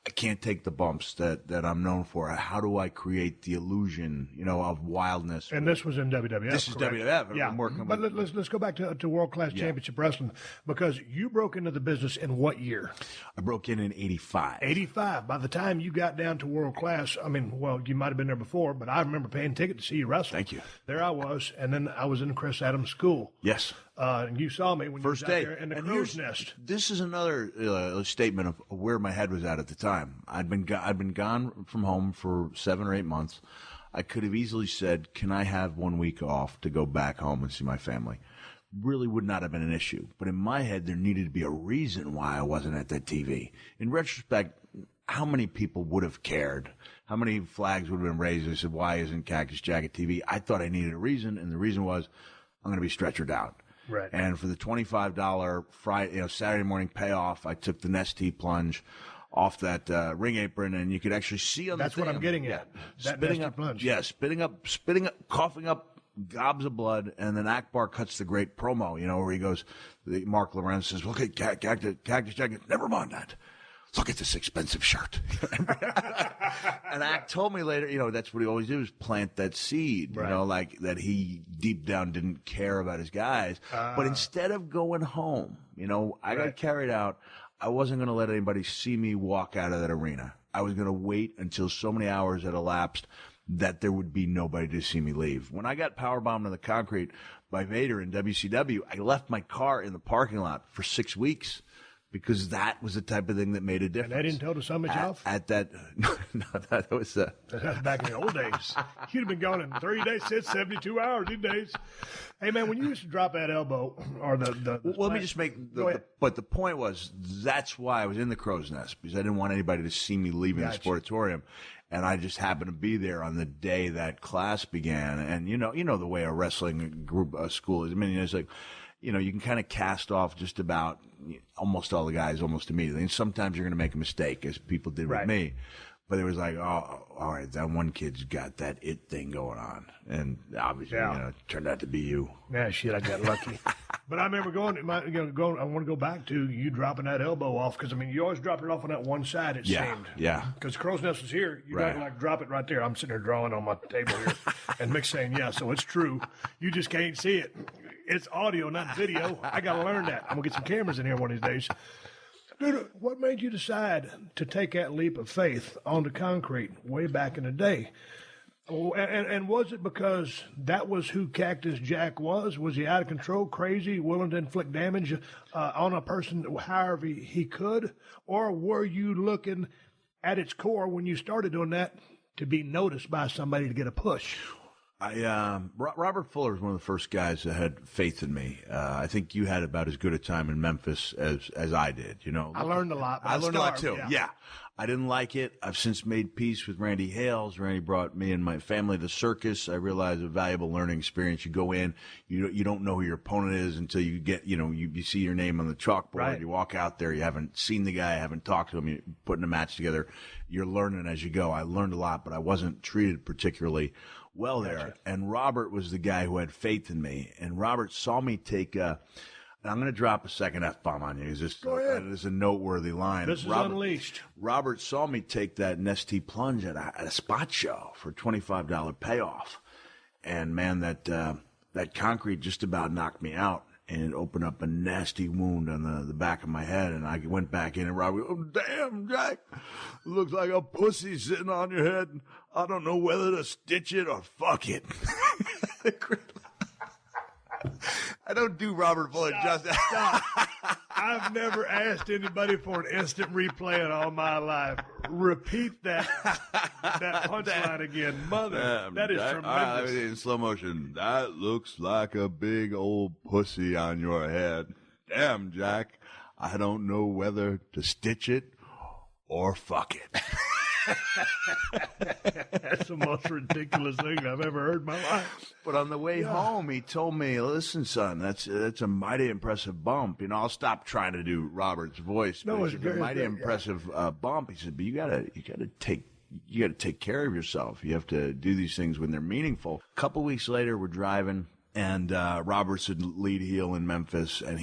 G: I can't take the bumps that I'm known for. How do I create the illusion, of wildness?
B: And this was in WWF.
G: This is WWF. Yeah. I'm working
B: but let's go back to World Class Championship Wrestling, because you broke into the business in what year?
G: I broke in 85.
B: 85. By the time you got down to World Class, I mean, well, you might have been there before, but I remember paying a ticket to see you wrestle.
G: Thank you.
B: There I was, and then I was in Chris Adams' school.
G: Yes.
B: And you saw me when
G: first
B: you got
G: day
B: there in the crow's nest.
G: This is another statement of where my head was at the time. I'd been gone from home for 7 or 8 months. I could have easily said, "Can I have 1 week off to go back home and see my family?" Really would not have been an issue. But in my head, there needed to be a reason why I wasn't at that TV. In retrospect, how many people would have cared? How many flags would have been raised? They said, "Why isn't Cactus Jack at TV?" I thought I needed a reason, and the reason was I'm going to be stretchered out.
B: Right.
G: And for the $25 Friday, Saturday morning payoff, I took the Nestea plunge off that ring apron, and you could actually see on
B: That's
G: the
B: what I'm getting at. That Nestea plunge.
G: Yeah, spitting up, coughing up gobs of blood, and then Akbar cuts the great promo, where he goes, Mark Lorenz says, "Okay, Cactus Jack, never mind that. Look at this expensive shirt." And Ak told me later, that's what he always did, was plant that seed,
B: right.
G: Like that he deep down didn't care about his guys. But instead of going home, I got carried out. I wasn't going to let anybody see me walk out of that arena. I was going to wait until so many hours had elapsed that there would be nobody to see me leave. When I got powerbombed on the concrete by Vader in WCW, I left my car in the parking lot for 6 weeks. Because that was the type of thing that made a difference.
B: And they didn't tell the summit off?
G: At that, no, that was
B: back in the old days. You'd have been gone in 30 days, 72 hours these days. Hey, man, when you used to drop that elbow or the
G: let me just make but the point was, that's why I was in the crow's nest, because I didn't want anybody to see me leaving the Sportatorium. And I just happened to be there on the day that class began. And you know the way a wrestling group school is. I mean, it's like, you can kind of cast off just about almost all the guys almost immediately. And sometimes you're going to make a mistake, as people did with me. But it was like, oh, all right, that one kid's got that it thing going on. And obviously, it turned out to be you.
B: Yeah, shit, I got lucky. But I remember I want to go back to you dropping that elbow off, because, you always dropped it off on that one side, it seemed.
G: Yeah.
B: Because Crow's Nest was here. You don't drop it right there. I'm sitting there drawing on my table here. And Mick's saying, yeah, so it's true. You just can't see it. It's audio, not video. I got to learn that. I'm going to get some cameras in here one of these days. Dude, what made you decide to take that leap of faith onto concrete way back in the day? And was it because that was who Cactus Jack was? Was he out of control, crazy, willing to inflict damage on a person however he could? Or were you looking at its core, when you started doing that, to be noticed by somebody to get a push?
G: Robert Fuller was one of the first guys that had faith in me. I think you had about as good a time in Memphis as I did. You know,
B: I learned a lot.
G: I learned a lot too. Yeah. I didn't like it. I've since made peace with Randy Hales. Randy brought me and my family to circus. I realized a valuable learning experience. You go in, you don't know who your opponent is until you get, you see your name on the chalkboard. Right. You walk out there, you haven't seen the guy, haven't talked to him, you're putting a match together. You're learning as you go. I learned a lot, but I wasn't treated particularly well there. And Robert was the guy who had faith in me. And Robert saw me take I'm going to drop a second F-bomb on you. This is a noteworthy line.
B: This is unleashed.
G: Robert saw me take that Nestea plunge at a spot show for a $25 payoff. And, man, that concrete just about knocked me out. And it opened up a nasty wound on the back of my head. And I went back in, and Robert goes, "Oh, damn, Jack. It looks like a pussy sitting on your head. I don't know whether to stitch it or fuck it." I don't do Robert Fuller justice.
B: I've never asked anybody for an instant replay in all my life. Repeat that punchline again. Mother, that is tremendous.
G: In slow motion. That looks like a big old pussy on your head. Damn, Jack. I don't know whether to stitch it or fuck it.
B: That's the most ridiculous thing I've ever heard in my life.
G: But on the way home, he told me, "Listen, son, that's a mighty impressive bump. I'll stop trying to do Robert's voice.
B: No,
G: it's a mighty impressive bump." He said, "But you gotta take care of yourself. You have to do these things when they're meaningful." A couple weeks later, we're driving. And Robert's a lead heel in Memphis, and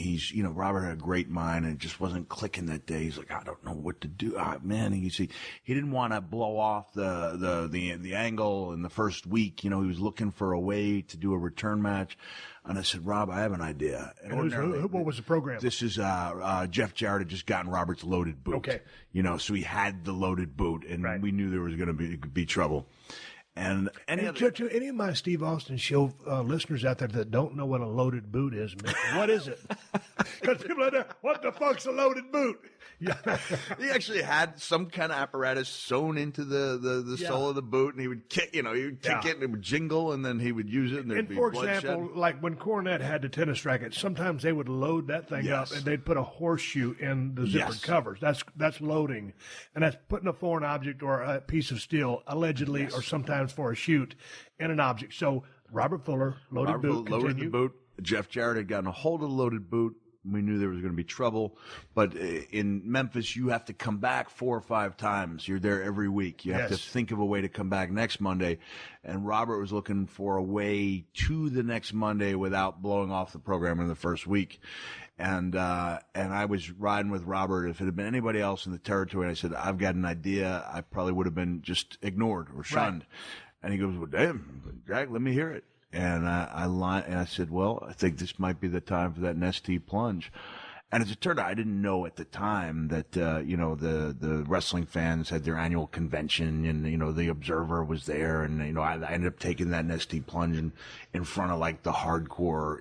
G: Robert had a great mind, and it just wasn't clicking that day. He's like, "I don't know what to do." Man, he didn't want to blow off the angle in the first week. He was looking for a way to do a return match. And I said, "Rob, I have an idea."
B: And what was the program?
G: This is Jeff Jarrett had just gotten Robert's loaded boot.
B: Okay.
G: So he had the loaded boot, and we knew there was going to be trouble. And
B: to any of my Steve Austin show listeners out there that don't know what a loaded boot is, what is it? Because people are there, what the fuck's a loaded boot?
G: He actually had some kind of apparatus sewn into the sole of the boot, and he would kick, it, and it would jingle, and then he would use it, and there'd be
B: for
G: bloodshed.
B: example, like when Cornette had the tennis racket, sometimes they would load that thing up, and they'd put a horseshoe in the zippered covers. That's loading, and that's putting a foreign object or a piece of steel, allegedly, or sometimes for a shoot, in an object. So Robert Fuller, loaded the
G: boot. Jeff Jarrett had gotten a hold of the loaded boot. We knew there was going to be trouble. But in Memphis, you have to come back 4 or 5 times. You're there every week. You have to think of a way to come back next Monday. And Robert was looking for a way to the next Monday without blowing off the program in the first week. And I was riding with Robert. If it had been anybody else in the territory, and I said, "I've got an idea," I probably would have been just ignored or shunned. Right. And he goes, "Well, damn, Jack, let me hear it." And I said, "Well, I think this might be the time for that Nestea plunge." And as it turned out, I didn't know at the time that, the wrestling fans had their annual convention, and, the Observer was there, and, I ended up taking that Nestea plunge in front of like the hardcore,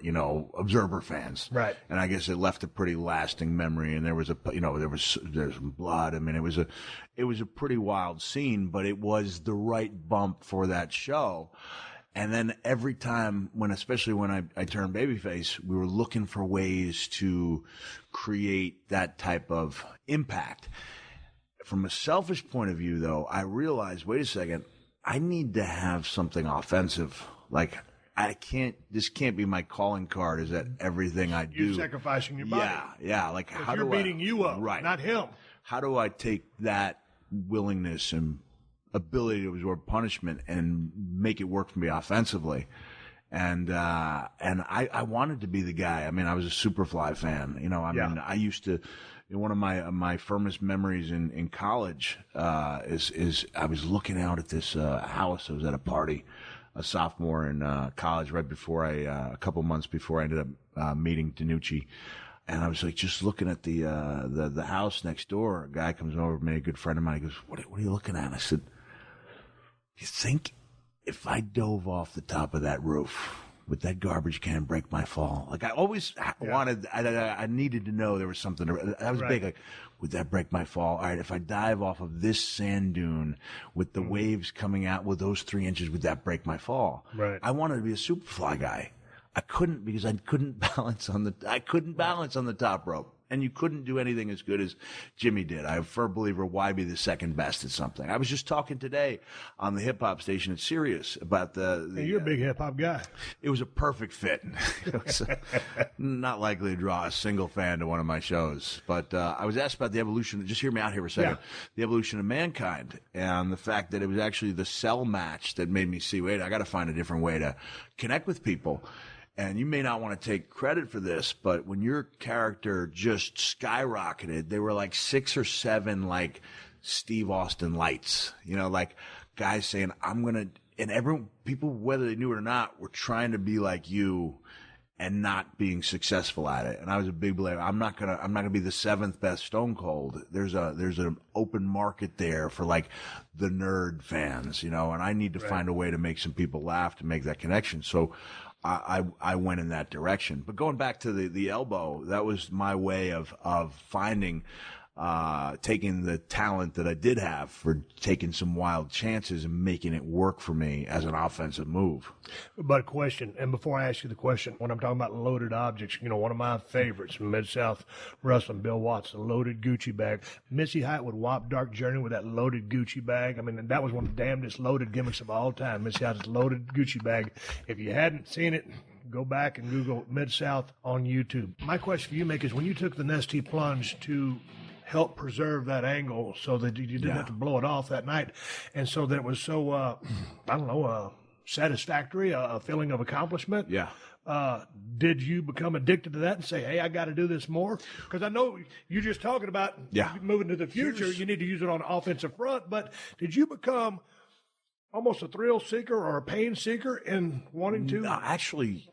G: Observer fans.
B: Right.
G: And I guess it left a pretty lasting memory, and there's some blood. I mean, it was a pretty wild scene, but it was the right bump for that show. And then every time especially when I turned babyface, we were looking for ways to create that type of impact. From a selfish point of view, though, I realized, wait a second, I need to have something offensive. Like, this can't be my calling card, is that everything I do.
B: You're sacrificing your body.
G: Yeah. Like, how do I.
B: You're beating you up, not him.
G: How do I take that willingness and ability to absorb punishment and make it work for me offensively? And I wanted to be the guy. I mean, I was a Superfly fan. I used to, one of my firmest memories in college, is I was looking out at this, house. I was at a party, a sophomore in, college, right before a couple months before I ended up, meeting DiNucci. And I was like, just looking at the house next door. A guy comes over to me, a good friend of mine. He goes, what are you looking at? And I said, "You think if I dove off the top of that roof would that garbage can break my fall? Like I always wanted, I needed to know there was something. I was big, like, would that break my fall? All right, if I dive off of this sand dune with the waves coming out with those 3 inches, would that break my fall?
B: Right.
G: I wanted to be a Superfly guy. I couldn't because I couldn't balance on the top rope. And you couldn't do anything as good as Jimmy did. I'm a firm believer, why be the second best at something? I was just talking today on the hip-hop station at Sirius about the
B: you're a big hip-hop guy.
G: It was a perfect fit. It was not likely to draw a single fan to one of my shows. But I was asked about the evolution. Just hear me out here for a second. Yeah. The evolution of mankind and the fact that it was actually the cell match that made me see, wait, I got to find a different way to connect with people. And you may not want to take credit for this, but when your character just skyrocketed, there were like 6 or 7 like Steve Austin lights, like guys saying, and people, whether they knew it or not, were trying to be like you and not being successful at it. And I was a big believer. I'm not gonna be the 7th best Stone Cold. There's an open market there for like the nerd fans, and I need to find a way to make some people laugh to make that connection. So I went in that direction. But going back to the elbow, that was my way of finding, taking the talent that I did have for taking some wild chances and making it work for me as an offensive move.
B: But a question, and before I ask you the question, when I'm talking about loaded objects, one of my favorites from Mid-South Wrestling, Bill Watts, the loaded Gucci bag. Missy Hyatt would Wop Dark Journey with that loaded Gucci bag. I mean, that was one of the damnedest loaded gimmicks of all time, Missy Hyatt's loaded Gucci bag. If you hadn't seen it, go back and Google Mid-South on YouTube. My question for you, Mick, is when you took the Nestea plunge to help preserve that angle so that you didn't have to blow it off that night, and so that it was so, satisfactory, a feeling of accomplishment.
G: Yeah.
B: Did you become addicted to that and say, hey, I got to do this more? Because I know you're just talking about moving to the future. You need to use it on the offensive front. But did you become almost a thrill seeker or a pain seeker in wanting to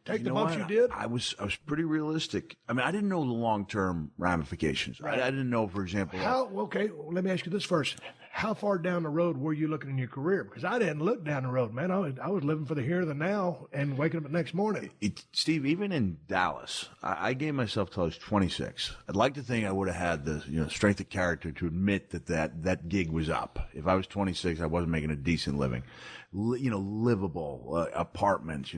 B: take the bumps you did?
G: I was pretty realistic. I mean, I didn't know the long-term ramifications. Right. I didn't know, for example.
B: Let me ask you this first. How far down the road were you looking in your career? Because I didn't look down the road, man. I was living for the here and the now and waking up the next morning.
G: Steve, even in Dallas, I gave myself till I was 26. I'd like to think I would have had the strength of character to admit that gig was up. If I was 26, I wasn't making a decent living. Livable apartment,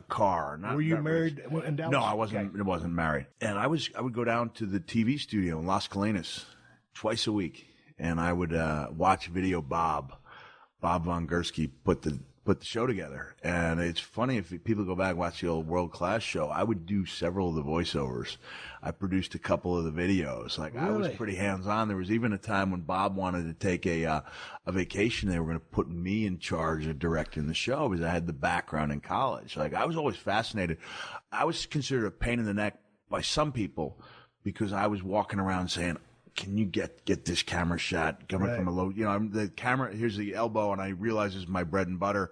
G: car.
B: Were you married in Dallas?
G: No, I wasn't. Okay. I wasn't married. And I would go down to the TV studio in Las Colinas twice a week. And I would watch Video Bob Von Gursky put the show together. And it's funny, if people go back and watch the old World Class show, I would do several of the voiceovers. I produced a couple of the videos. Like, really? I was pretty hands-on. There was even a time when Bob wanted to take a vacation. They were going to put me in charge of directing the show because I had the background in college. Like, I was always fascinated. I was considered a pain in the neck by some people because I was walking around saying, can you get this camera shot coming from a low, the camera, here's the elbow, and I realize it's my bread and butter.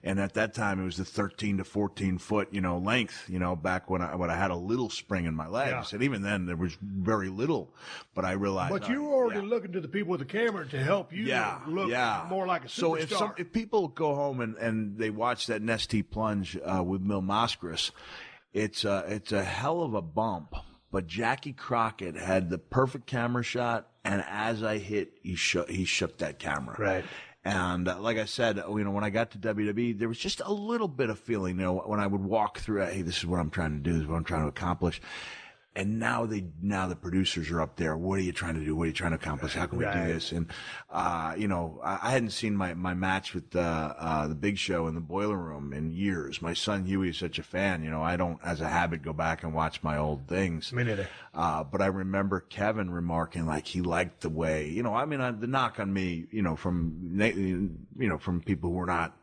G: And at that time, it was the 13 to 14 foot, length, back when I had a little spring in my legs. Yeah. And even then, there was very little, but I realized.
B: But you were already looking to the people with the camera to help you look more like a superstar.
G: So if people go home and they watch that Nestea plunge with Mil Mascaras, it's a hell of a bump. But Jackie Crockett had the perfect camera shot, and as I hit, he shook that camera.
B: Right.
G: And like I said, when I got to WWE, there was just a little bit of feeling, when I would walk through, hey, this is what I'm trying to do, this is what I'm trying to accomplish. And now the producers are up there. What are you trying to do? What are you trying to accomplish? How can we do this? And, I hadn't seen my match with, the Big Show in the Boiler Room in years. My son Huey is such a fan. I don't, as a habit, go back and watch my old things.
B: Me neither.
G: But I remember Kevin remarking like he liked the way, the knock on me, from people who were not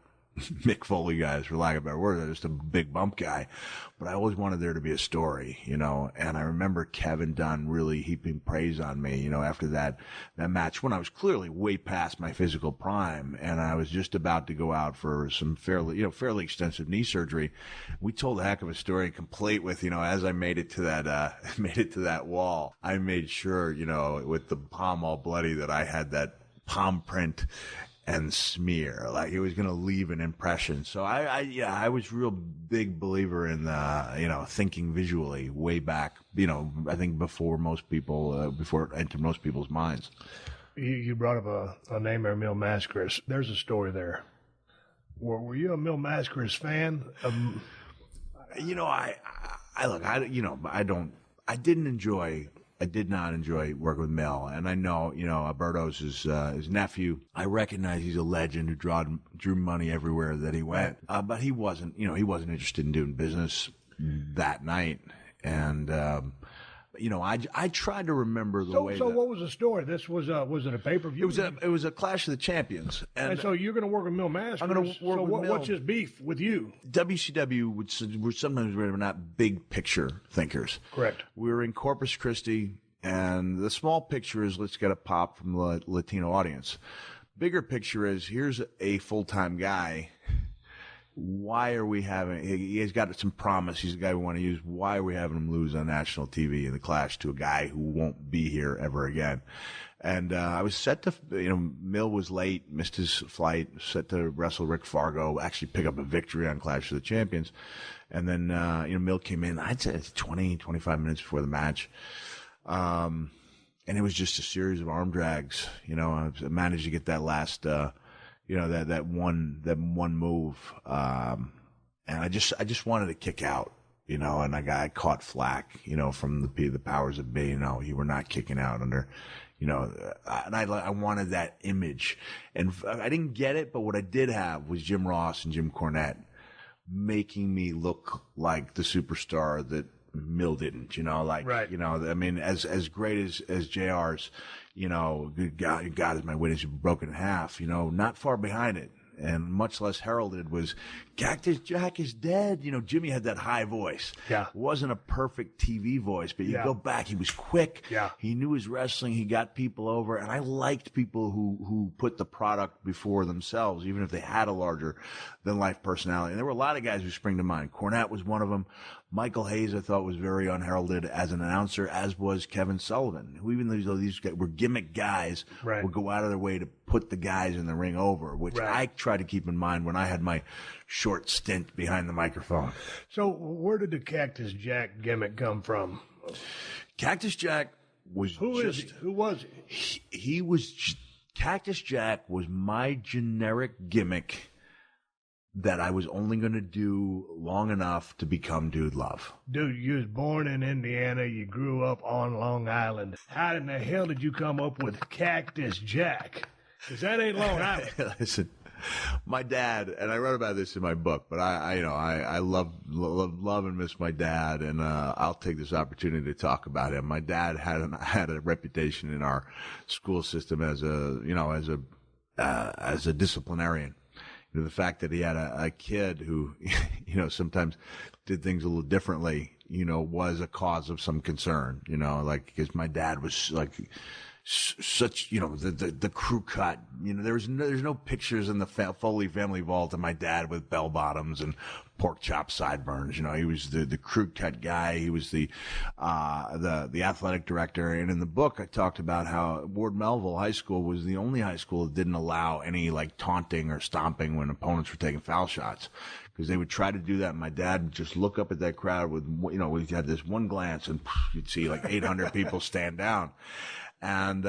G: Mick Foley guys, for lack of a better word. They're just a big bump guy. But I always wanted there to be a story, and I remember Kevin Dunn really heaping praise on me, after that match when I was clearly way past my physical prime and I was just about to go out for some fairly extensive knee surgery. We told a heck of a story complete with, as I made it to that wall, I made sure, with the palm all bloody that I had that palm print. and smear. Like, it was going to leave an impression. So I was real big believer in, thinking visually way back, I think before it entered most people's minds.
B: You brought up a name there, Mil Mascaras. There's a story there. Were you a Mil Mascaras fan?
G: I did not enjoy working with Mel, and I know, Alberto's his nephew. I recognize he's a legend who drew money everywhere that he went. But he wasn't interested in doing business that night. And, I tried to remember the way.
B: So what was the story? This was it a pay-per-view?
G: It was a Clash of the Champions. And
B: so you're going to work with Mil Mascaras.
G: I'm going to work with Mil.
B: What's his beef with you?
G: WCW were sometimes not big picture thinkers.
B: Correct.
G: We were in Corpus Christi, and the small picture is let's get a pop from the Latino audience. Bigger picture is here's a full-time guy. Why are we having? He's got some promise. He's a guy we want to use. Why are we having him lose on national TV in the Clash to a guy who won't be here ever again? And I was set to, Mil was late, missed his flight, set to wrestle Rick Fargo, actually pick up a victory on Clash of the Champions. And then, Mil came in, I'd say 20, 25 minutes before the match. And it was just a series of arm drags. I managed to get that last, that one move. And I just wanted to kick out, and I caught flack, from the powers that be, you were not kicking out under, and I wanted that image, and I didn't get it, but what I did have was Jim Ross and Jim Cornette making me look like the superstar that Mil didn't,
B: right.
G: I mean, as great as JR's, good God is my witness, broken in half, not far behind it. And much less heralded was Cactus Jack is dead. Jimmy had that high voice.
B: Yeah.
G: It wasn't a perfect TV voice, but you go back, he was quick.
B: Yeah.
G: He knew his wrestling. He got people over. And I liked people who put the product before themselves, even if they had a larger than life personality. And there were a lot of guys who spring to mind. Cornette was one of them. Michael Hayes, I thought, was very unheralded as an announcer, as was Kevin Sullivan, who, even though these guys were gimmick guys,
B: right,
G: would go out of their way to put the guys in the ring over, which
B: right,
G: I try to keep in mind when I had my short stint behind the microphone.
B: So where did the Cactus Jack gimmick come from?
G: Cactus Jack was
B: Who was he?
G: He was Cactus Jack was my generic gimmick that I was only going to do long enough to become Dude Love.
B: Dude, you was born in Indiana. You grew up on Long Island. How in the hell did you come up with Cactus Jack? Because that ain't Long Island.
G: Listen, my dad, and I wrote about this in my book, but I love and miss my dad, and I'll take this opportunity to talk about him. My dad had a reputation in our school system as a disciplinarian. The fact that he had a kid who, sometimes did things a little differently, was a cause of some concern, because my dad was like such, the crew cut, there's no pictures in the Foley family vault of my dad with bell bottoms and pork chop sideburns. He was the crew cut guy. He was the athletic director. And in the book, I talked about how Ward Melville High School was the only high school that didn't allow any taunting or stomping when opponents were taking foul shots. Because they would try to do that, and my dad would just look up at that crowd with, we had this one glance, and you'd see 800 people stand down. And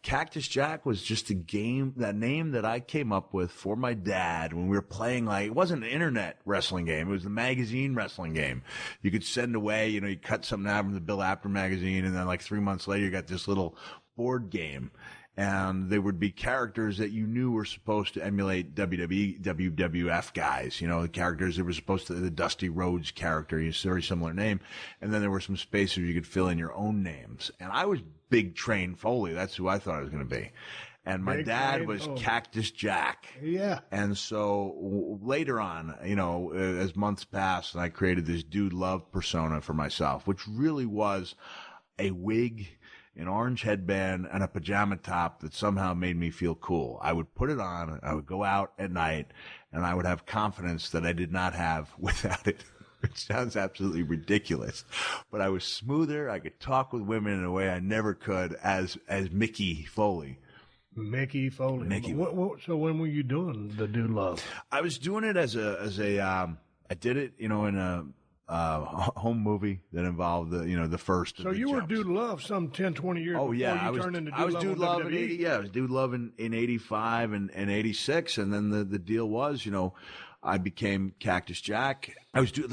G: Cactus Jack was just that name that I came up with for my dad when we were playing, it wasn't an internet wrestling game. It was the magazine wrestling game. You could send away, you cut something out from the Bill Apter magazine, and then 3 months later, you got this little board game. And there would be characters that you knew were supposed to emulate WWE, WWF guys, the characters that were supposed to, the Dusty Rhodes character, a very similar name. And then there were some spaces you could fill in your own names. And I was Big Train Foley. That's who I thought I was going to be. And my dad was Cactus Jack.
B: Yeah.
G: And so later on, as months passed, and I created this Dude Love persona for myself, which really was a wig, an orange headband, and a pajama top that somehow made me feel cool. I would put it on, I would go out at night, and I would have confidence that I did not have without it. It sounds absolutely ridiculous, but I was smoother. I could talk with women in a way I never could as Mickey Foley.
B: Mickey Foley.
G: Mickey.
B: So when were you doing the Dude Love?
G: I was doing it as I did it, in a home movie that involved the first.
B: So you were Dude Love some 10, 20 years before you turned into Dude Love.
G: I was Dude Love in
B: WWE?
G: 80. Yeah, I was Dude Love in 85 and 86, and then the deal was, I became Cactus Jack. I was Dude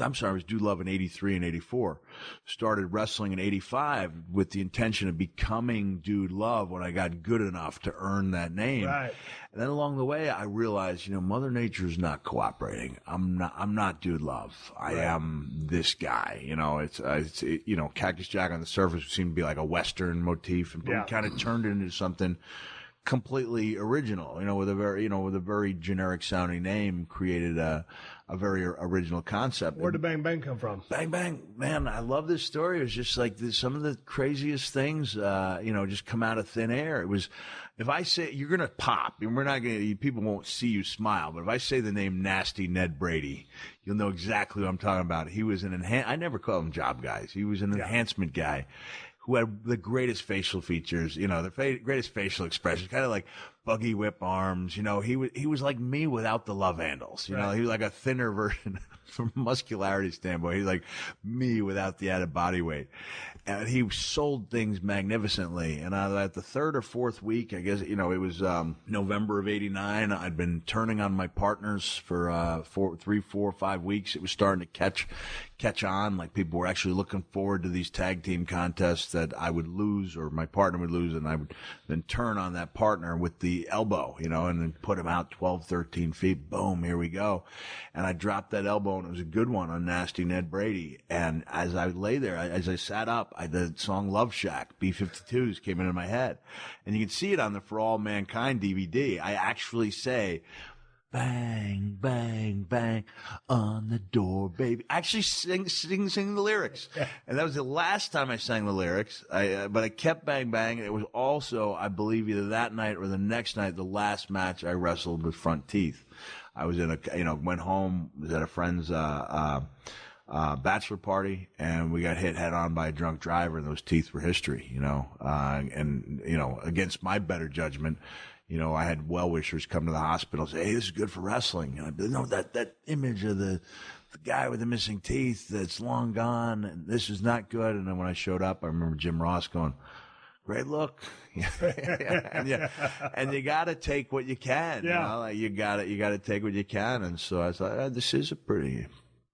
G: Love in 83 and 84. Started wrestling in 85 with the intention of becoming Dude Love when I got good enough to earn that name.
B: Right.
G: And then along the way, I realized, Mother Nature's not cooperating. I'm not Dude Love. I am this guy. It's Cactus Jack on the surface seemed to be like a Western motif, and we kind of turned it into something completely original, with a very generic sounding name, created a very original concept.
B: Where did Bang Bang come from?
G: Bang Bang, man, I love this story. It was just like some of the craziest things, just come out of thin air. It was, if I say, you're going to pop, and people won't see you smile, but if I say the name Nasty Ned Brady, you'll know exactly what I'm talking about. He was I never call him job guys. He was an enhancement guy who had the greatest facial features, the greatest facial expressions, kind of like buggy whip arms. He was like me without the love handles. He was like a thinner version from a muscularity standpoint. He's like me without the added body weight. And he sold things magnificently. And at the third or fourth week, I guess, it was November of 89. I'd been turning on my partners for 3, 4, 5 weeks. It was starting to catch on. Like, people were actually looking forward to these tag team contests that I would lose, or my partner would lose, and I would then turn on that partner with the elbow, and then put him out 12, 13 feet. Boom, here we go. And I dropped that elbow, and it was a good one on Nasty Ned Brady. And as I lay there, as I sat up, the song Love Shack, B-52s, came into my head. And you can see it on the For All Mankind DVD. I actually say, bang, bang, bang on the door, baby. I actually sing the lyrics. And that was the last time I sang the lyrics. But I kept bang, bang. It was also, I believe, either that night or the next night, the last match I wrestled with front teeth. I was went home, was at a friend's, bachelor party, and we got hit head on by a drunk driver, and those teeth were history, against my better judgment. I had well-wishers come to the hospital and say, hey, this is good for wrestling. And I'd be, no, that image of the guy with the missing teeth that's long gone, and this is not good. And then when I showed up, I remember Jim Ross going, great look. And you got to take what you can. You got to take what you can. And so I thought, this is a pretty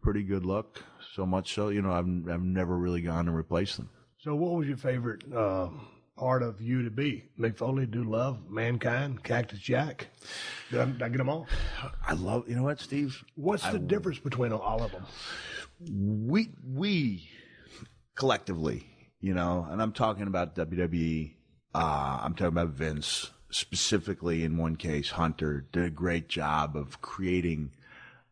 G: good look. So much so, I've never really gone and replaced them.
B: So what was your favorite part of you to be? Mick Foley, Dude Love, Mankind, Cactus Jack? Did I get them all?
G: I love, you know what, Steve?
B: What's the difference between all of them?
G: We collectively, and I'm talking about WWE, I'm talking about Vince, specifically in one case, Hunter, did a great job of creating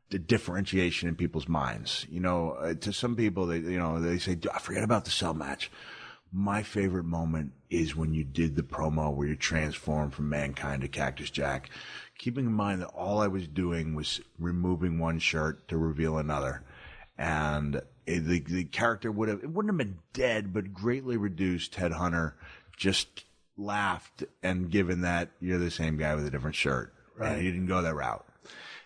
G: the differentiation in people's minds. To some people, they say, I forget about the cell match. My favorite moment is when you did the promo where you transformed from Mankind to Cactus Jack, keeping in mind that all I was doing was removing one shirt to reveal another. And the character wouldn't have been dead, but greatly reduced had Hunter just laughed and given that you're the same guy with a different shirt. Right. And he didn't go that route.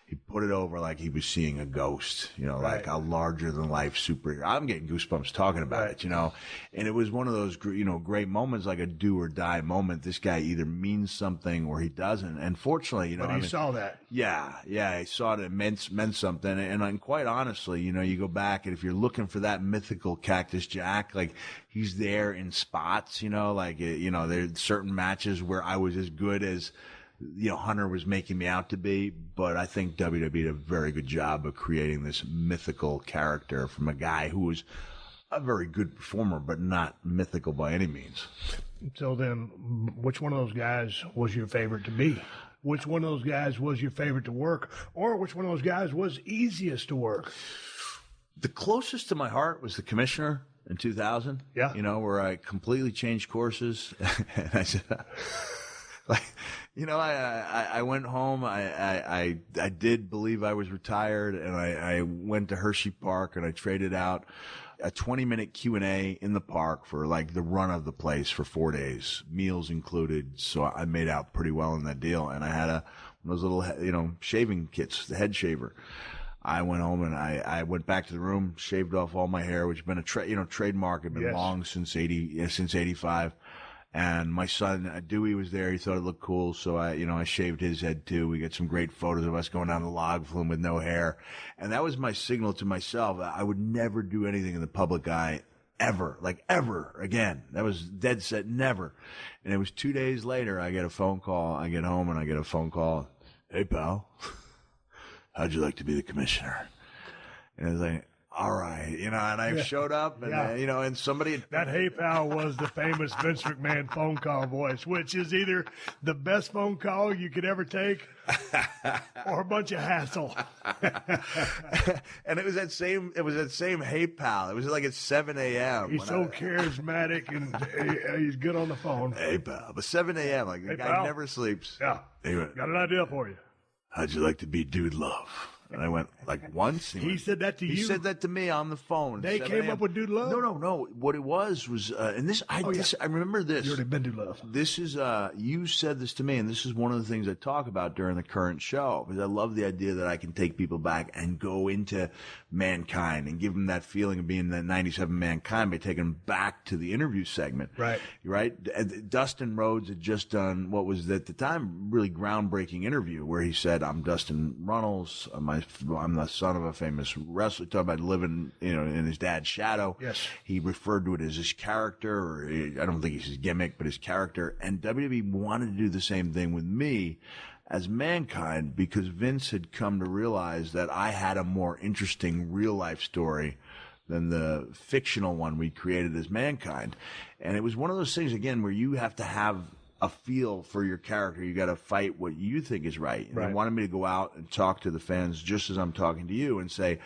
G: He put it over like he was seeing a ghost, like a larger-than-life superhero. I'm getting goosebumps talking about it, And it was one of those, great moments, like a do-or-die moment. This guy either means something or he doesn't. And fortunately,
B: But he saw that.
G: Yeah, he saw it. It meant something. And quite honestly, you go back, and if you're looking for that mythical Cactus Jack, like, he's there in spots, there's certain matches where I was as good as Hunter was making me out to be, but I think WWE did a very good job of creating this mythical character from a guy who was a very good performer, but not mythical by any means.
B: So then, which one of those guys was your favorite to be? Which one of those guys was your favorite to work? Or which one of those guys was easiest to work?
G: The closest to my heart was the Commissioner in 2000.
B: Yeah.
G: Where I completely changed courses. And I said, I went home. I did believe I was retired, and I went to Hershey Park, and I traded out a 20-minute Q&A in the park for like the run of the place for 4 days, meals included. So I made out pretty well in that deal. And I had one of those little, shaving kits, the head shaver. I went home and I went back to the room, shaved off all my hair, which has been a trademark. Had been long since 85. And my son, Dewey, was there. He thought it looked cool. So I shaved his head too. We got some great photos of us going down the log flume with no hair. And that was my signal to myself. I would never do anything in the public eye ever again. That was dead set, never. And it was 2 days later, I get a phone call. I get home and I get a phone call. Hey, pal, how'd you like to be the commissioner? And I was like, all right, and I showed up, and and somebody
B: that "Hey pal" was the famous Vince McMahon phone call voice, which is either the best phone call you could ever take, or a bunch of hassle.
G: And it was that same "Hey pal." It was like at 7 a.m.
B: He's so charismatic, and he's good on the phone.
G: Hey pal, but 7 a.m. like the guy never sleeps.
B: Yeah,
G: anyway,
B: got an idea for you.
G: How'd you like to be Dude Love? And I went, like, once.
B: He said that to you?
G: He said that to me on the phone.
B: They came up with Dude Love?
G: No. What it was, and this, I remember this.
B: You already been Dude Love.
G: This is, you said this to me, and this is one of the things I talk about during the current show, because I love the idea that I can take people back and go into Mankind and give them that feeling of being that 97 Mankind by taking them back to the interview segment.
B: Right.
G: Dustin Rhodes had just done what was at the time really groundbreaking interview where he said, I'm Dustin Runnels, I'm the son of a famous wrestler, talking about living, in his dad's shadow.
B: Yes.
G: He referred to it as his character, or I don't think it's his gimmick, but his character. And WWE wanted to do the same thing with me as Mankind because Vince had come to realize that I had a more interesting real life story than the fictional one we created as Mankind. And it was one of those things, again, where you have to have a feel for your character. You got to fight what you think is right. And they wanted me to go out and talk to the fans just as I'm talking to you and say,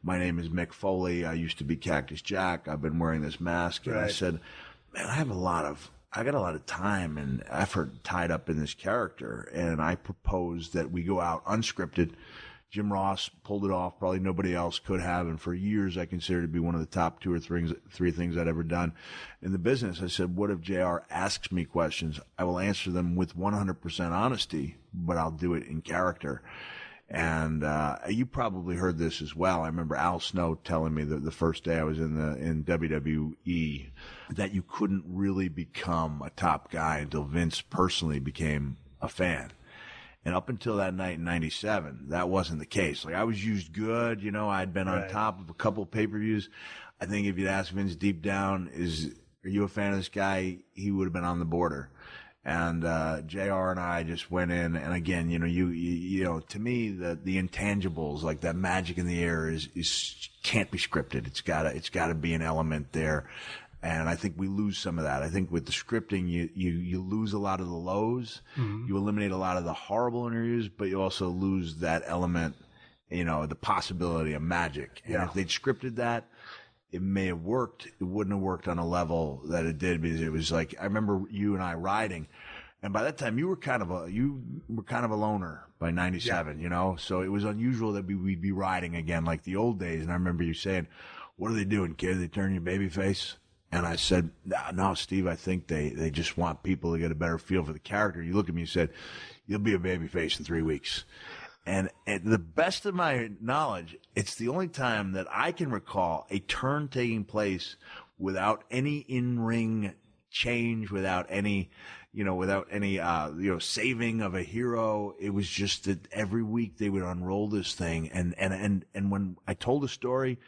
G: my name is Mick Foley. I used to be Cactus Jack. I've been wearing this mask. And I said, man, I got a lot of time and effort tied up in this character. And I propose that we go out unscripted. Jim Ross pulled it off. Probably nobody else could have. And for years, I considered it to be one of the top 2 or 3 things I'd ever done in the business. I said, what if JR asks me questions? I will answer them with 100% honesty, but I'll do it in character. And you probably heard this as well. I remember Al Snow telling me that the first day I was in WWE that you couldn't really become a top guy until Vince personally became a fan. And up until that night in 97, that wasn't the case. Like, I was used good, I'd been on top of a couple of pay-per-views. I think if you'd ask Vince deep down, are you a fan of this guy? He would have been on the border. And JR and I just went in, and again, you to me, the intangibles, like that magic in the air is can't be scripted. It's gotta be an element there. And I think we lose some of that. I think with the scripting, you lose a lot of the lows. Mm-hmm. You eliminate a lot of the horrible interviews, but you also lose that element, the possibility of magic. And if they'd scripted that, it may have worked. It wouldn't have worked on a level that it did because it was like, I remember you and I riding. And by that time, you were kind of a loner by 97, So it was unusual that we'd be riding again like the old days. And I remember you saying, what are they doing, kid? They turn your baby face? And I said, no, Steve, I think they just want people to get a better feel for the character. You looked at me and said, you'll be a babyface in 3 weeks. And at the best of my knowledge, it's the only time that I can recall a turn taking place without any in-ring change, without any saving of a hero. It was just that every week they would unroll this thing. And when I told the story,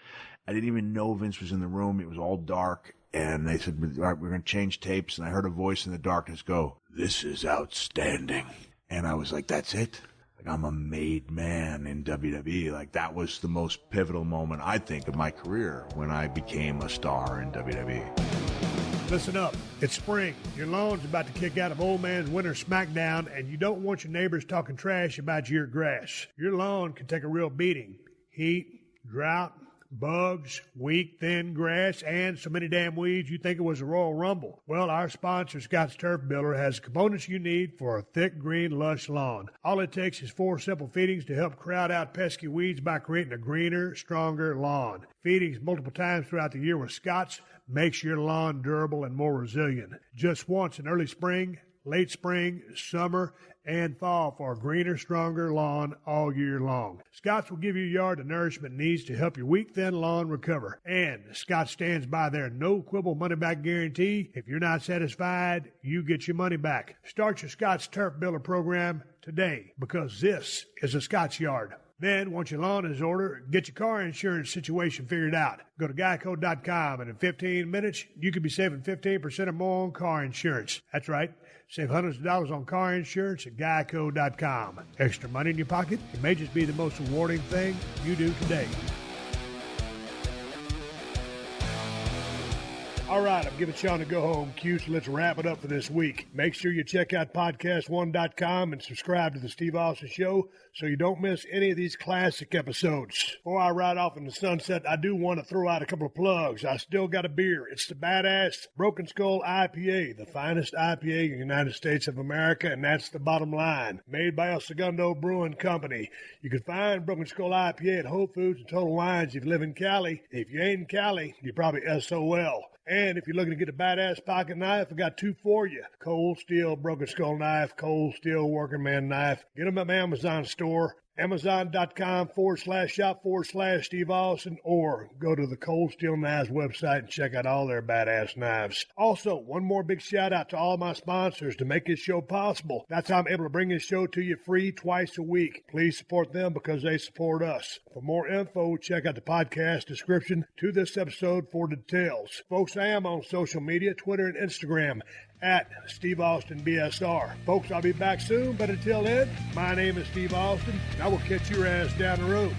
G: I didn't even know Vince was in the room. It was all dark. And they said, all right, we're going to change tapes. And I heard a voice in the darkness go, this is outstanding. And I was like, that's it? Like, I'm a made man in WWE. Like, that was the most pivotal moment, I think, of my career when I became a star in WWE.
B: Listen up. It's spring. Your lawn's about to kick out of old man's winter smackdown, and you don't want your neighbors talking trash about your grass. Your lawn can take a real beating. Heat, drought, bugs, weak, thin grass, and so many damn weeds you think it was a Royal Rumble. Well, our sponsor, Scott's Turf Builder, has the components you need for a thick, green, lush lawn. All it takes is 4 simple feedings to help crowd out pesky weeds by creating a greener, stronger lawn. Feedings multiple times throughout the year with Scott's makes your lawn durable and more resilient. Just once in early spring, late spring, summer, and fall for a greener, stronger lawn all year long. Scott's will give your yard the nourishment it needs to help your weak, thin lawn recover. And Scott stands by their no-quibble money-back guarantee. If you're not satisfied, you get your money back. Start your Scott's Turf Builder program today, because this is a Scott's yard. Then, once your lawn is ordered, get your car insurance situation figured out. Go to geico.com, and in 15 minutes, you could be saving 15% or more on car insurance. That's right. Save hundreds of dollars on car insurance at geico.com. Extra money in your pocket? It may just be the most rewarding thing you do today. All right, I'm giving Sean a go-home cue, so let's wrap it up for this week. Make sure you check out PodcastOne.com and subscribe to The Steve Austin Show so you don't miss any of these classic episodes. Before I ride off in the sunset, I do want to throw out a couple of plugs. I still got a beer. It's the Badass Broken Skull IPA, the finest IPA in the United States of America, and that's the bottom line. Made by El Segundo Brewing Company. You can find Broken Skull IPA at Whole Foods and Total Wines if you live in Cali. If you ain't in Cali, you're probably SOL. And if you're looking to get a badass pocket knife, I got 2 for you. Cold Steel Broken Skull Knife, Cold Steel Working Man Knife. Get them at my Amazon store. Amazon.com/shop/Steve Austin, or go to the Cold Steel Knives website and check out all their badass knives. Also, one more big shout out to all my sponsors to make this show possible. That's how I'm able to bring this show to you free twice a week. Please support them because they support us. For more info, check out the podcast description to this episode for details. Folks, I am on social media, Twitter and Instagram, at Steve Austin BSR. Folks, I'll be back soon, but until then, my name is Steve Austin, and I will catch your ass down the road.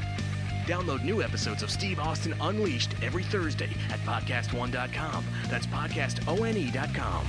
D: Download new episodes of Steve Austin Unleashed every Thursday at PodcastOne.com. That's PodcastOne.com.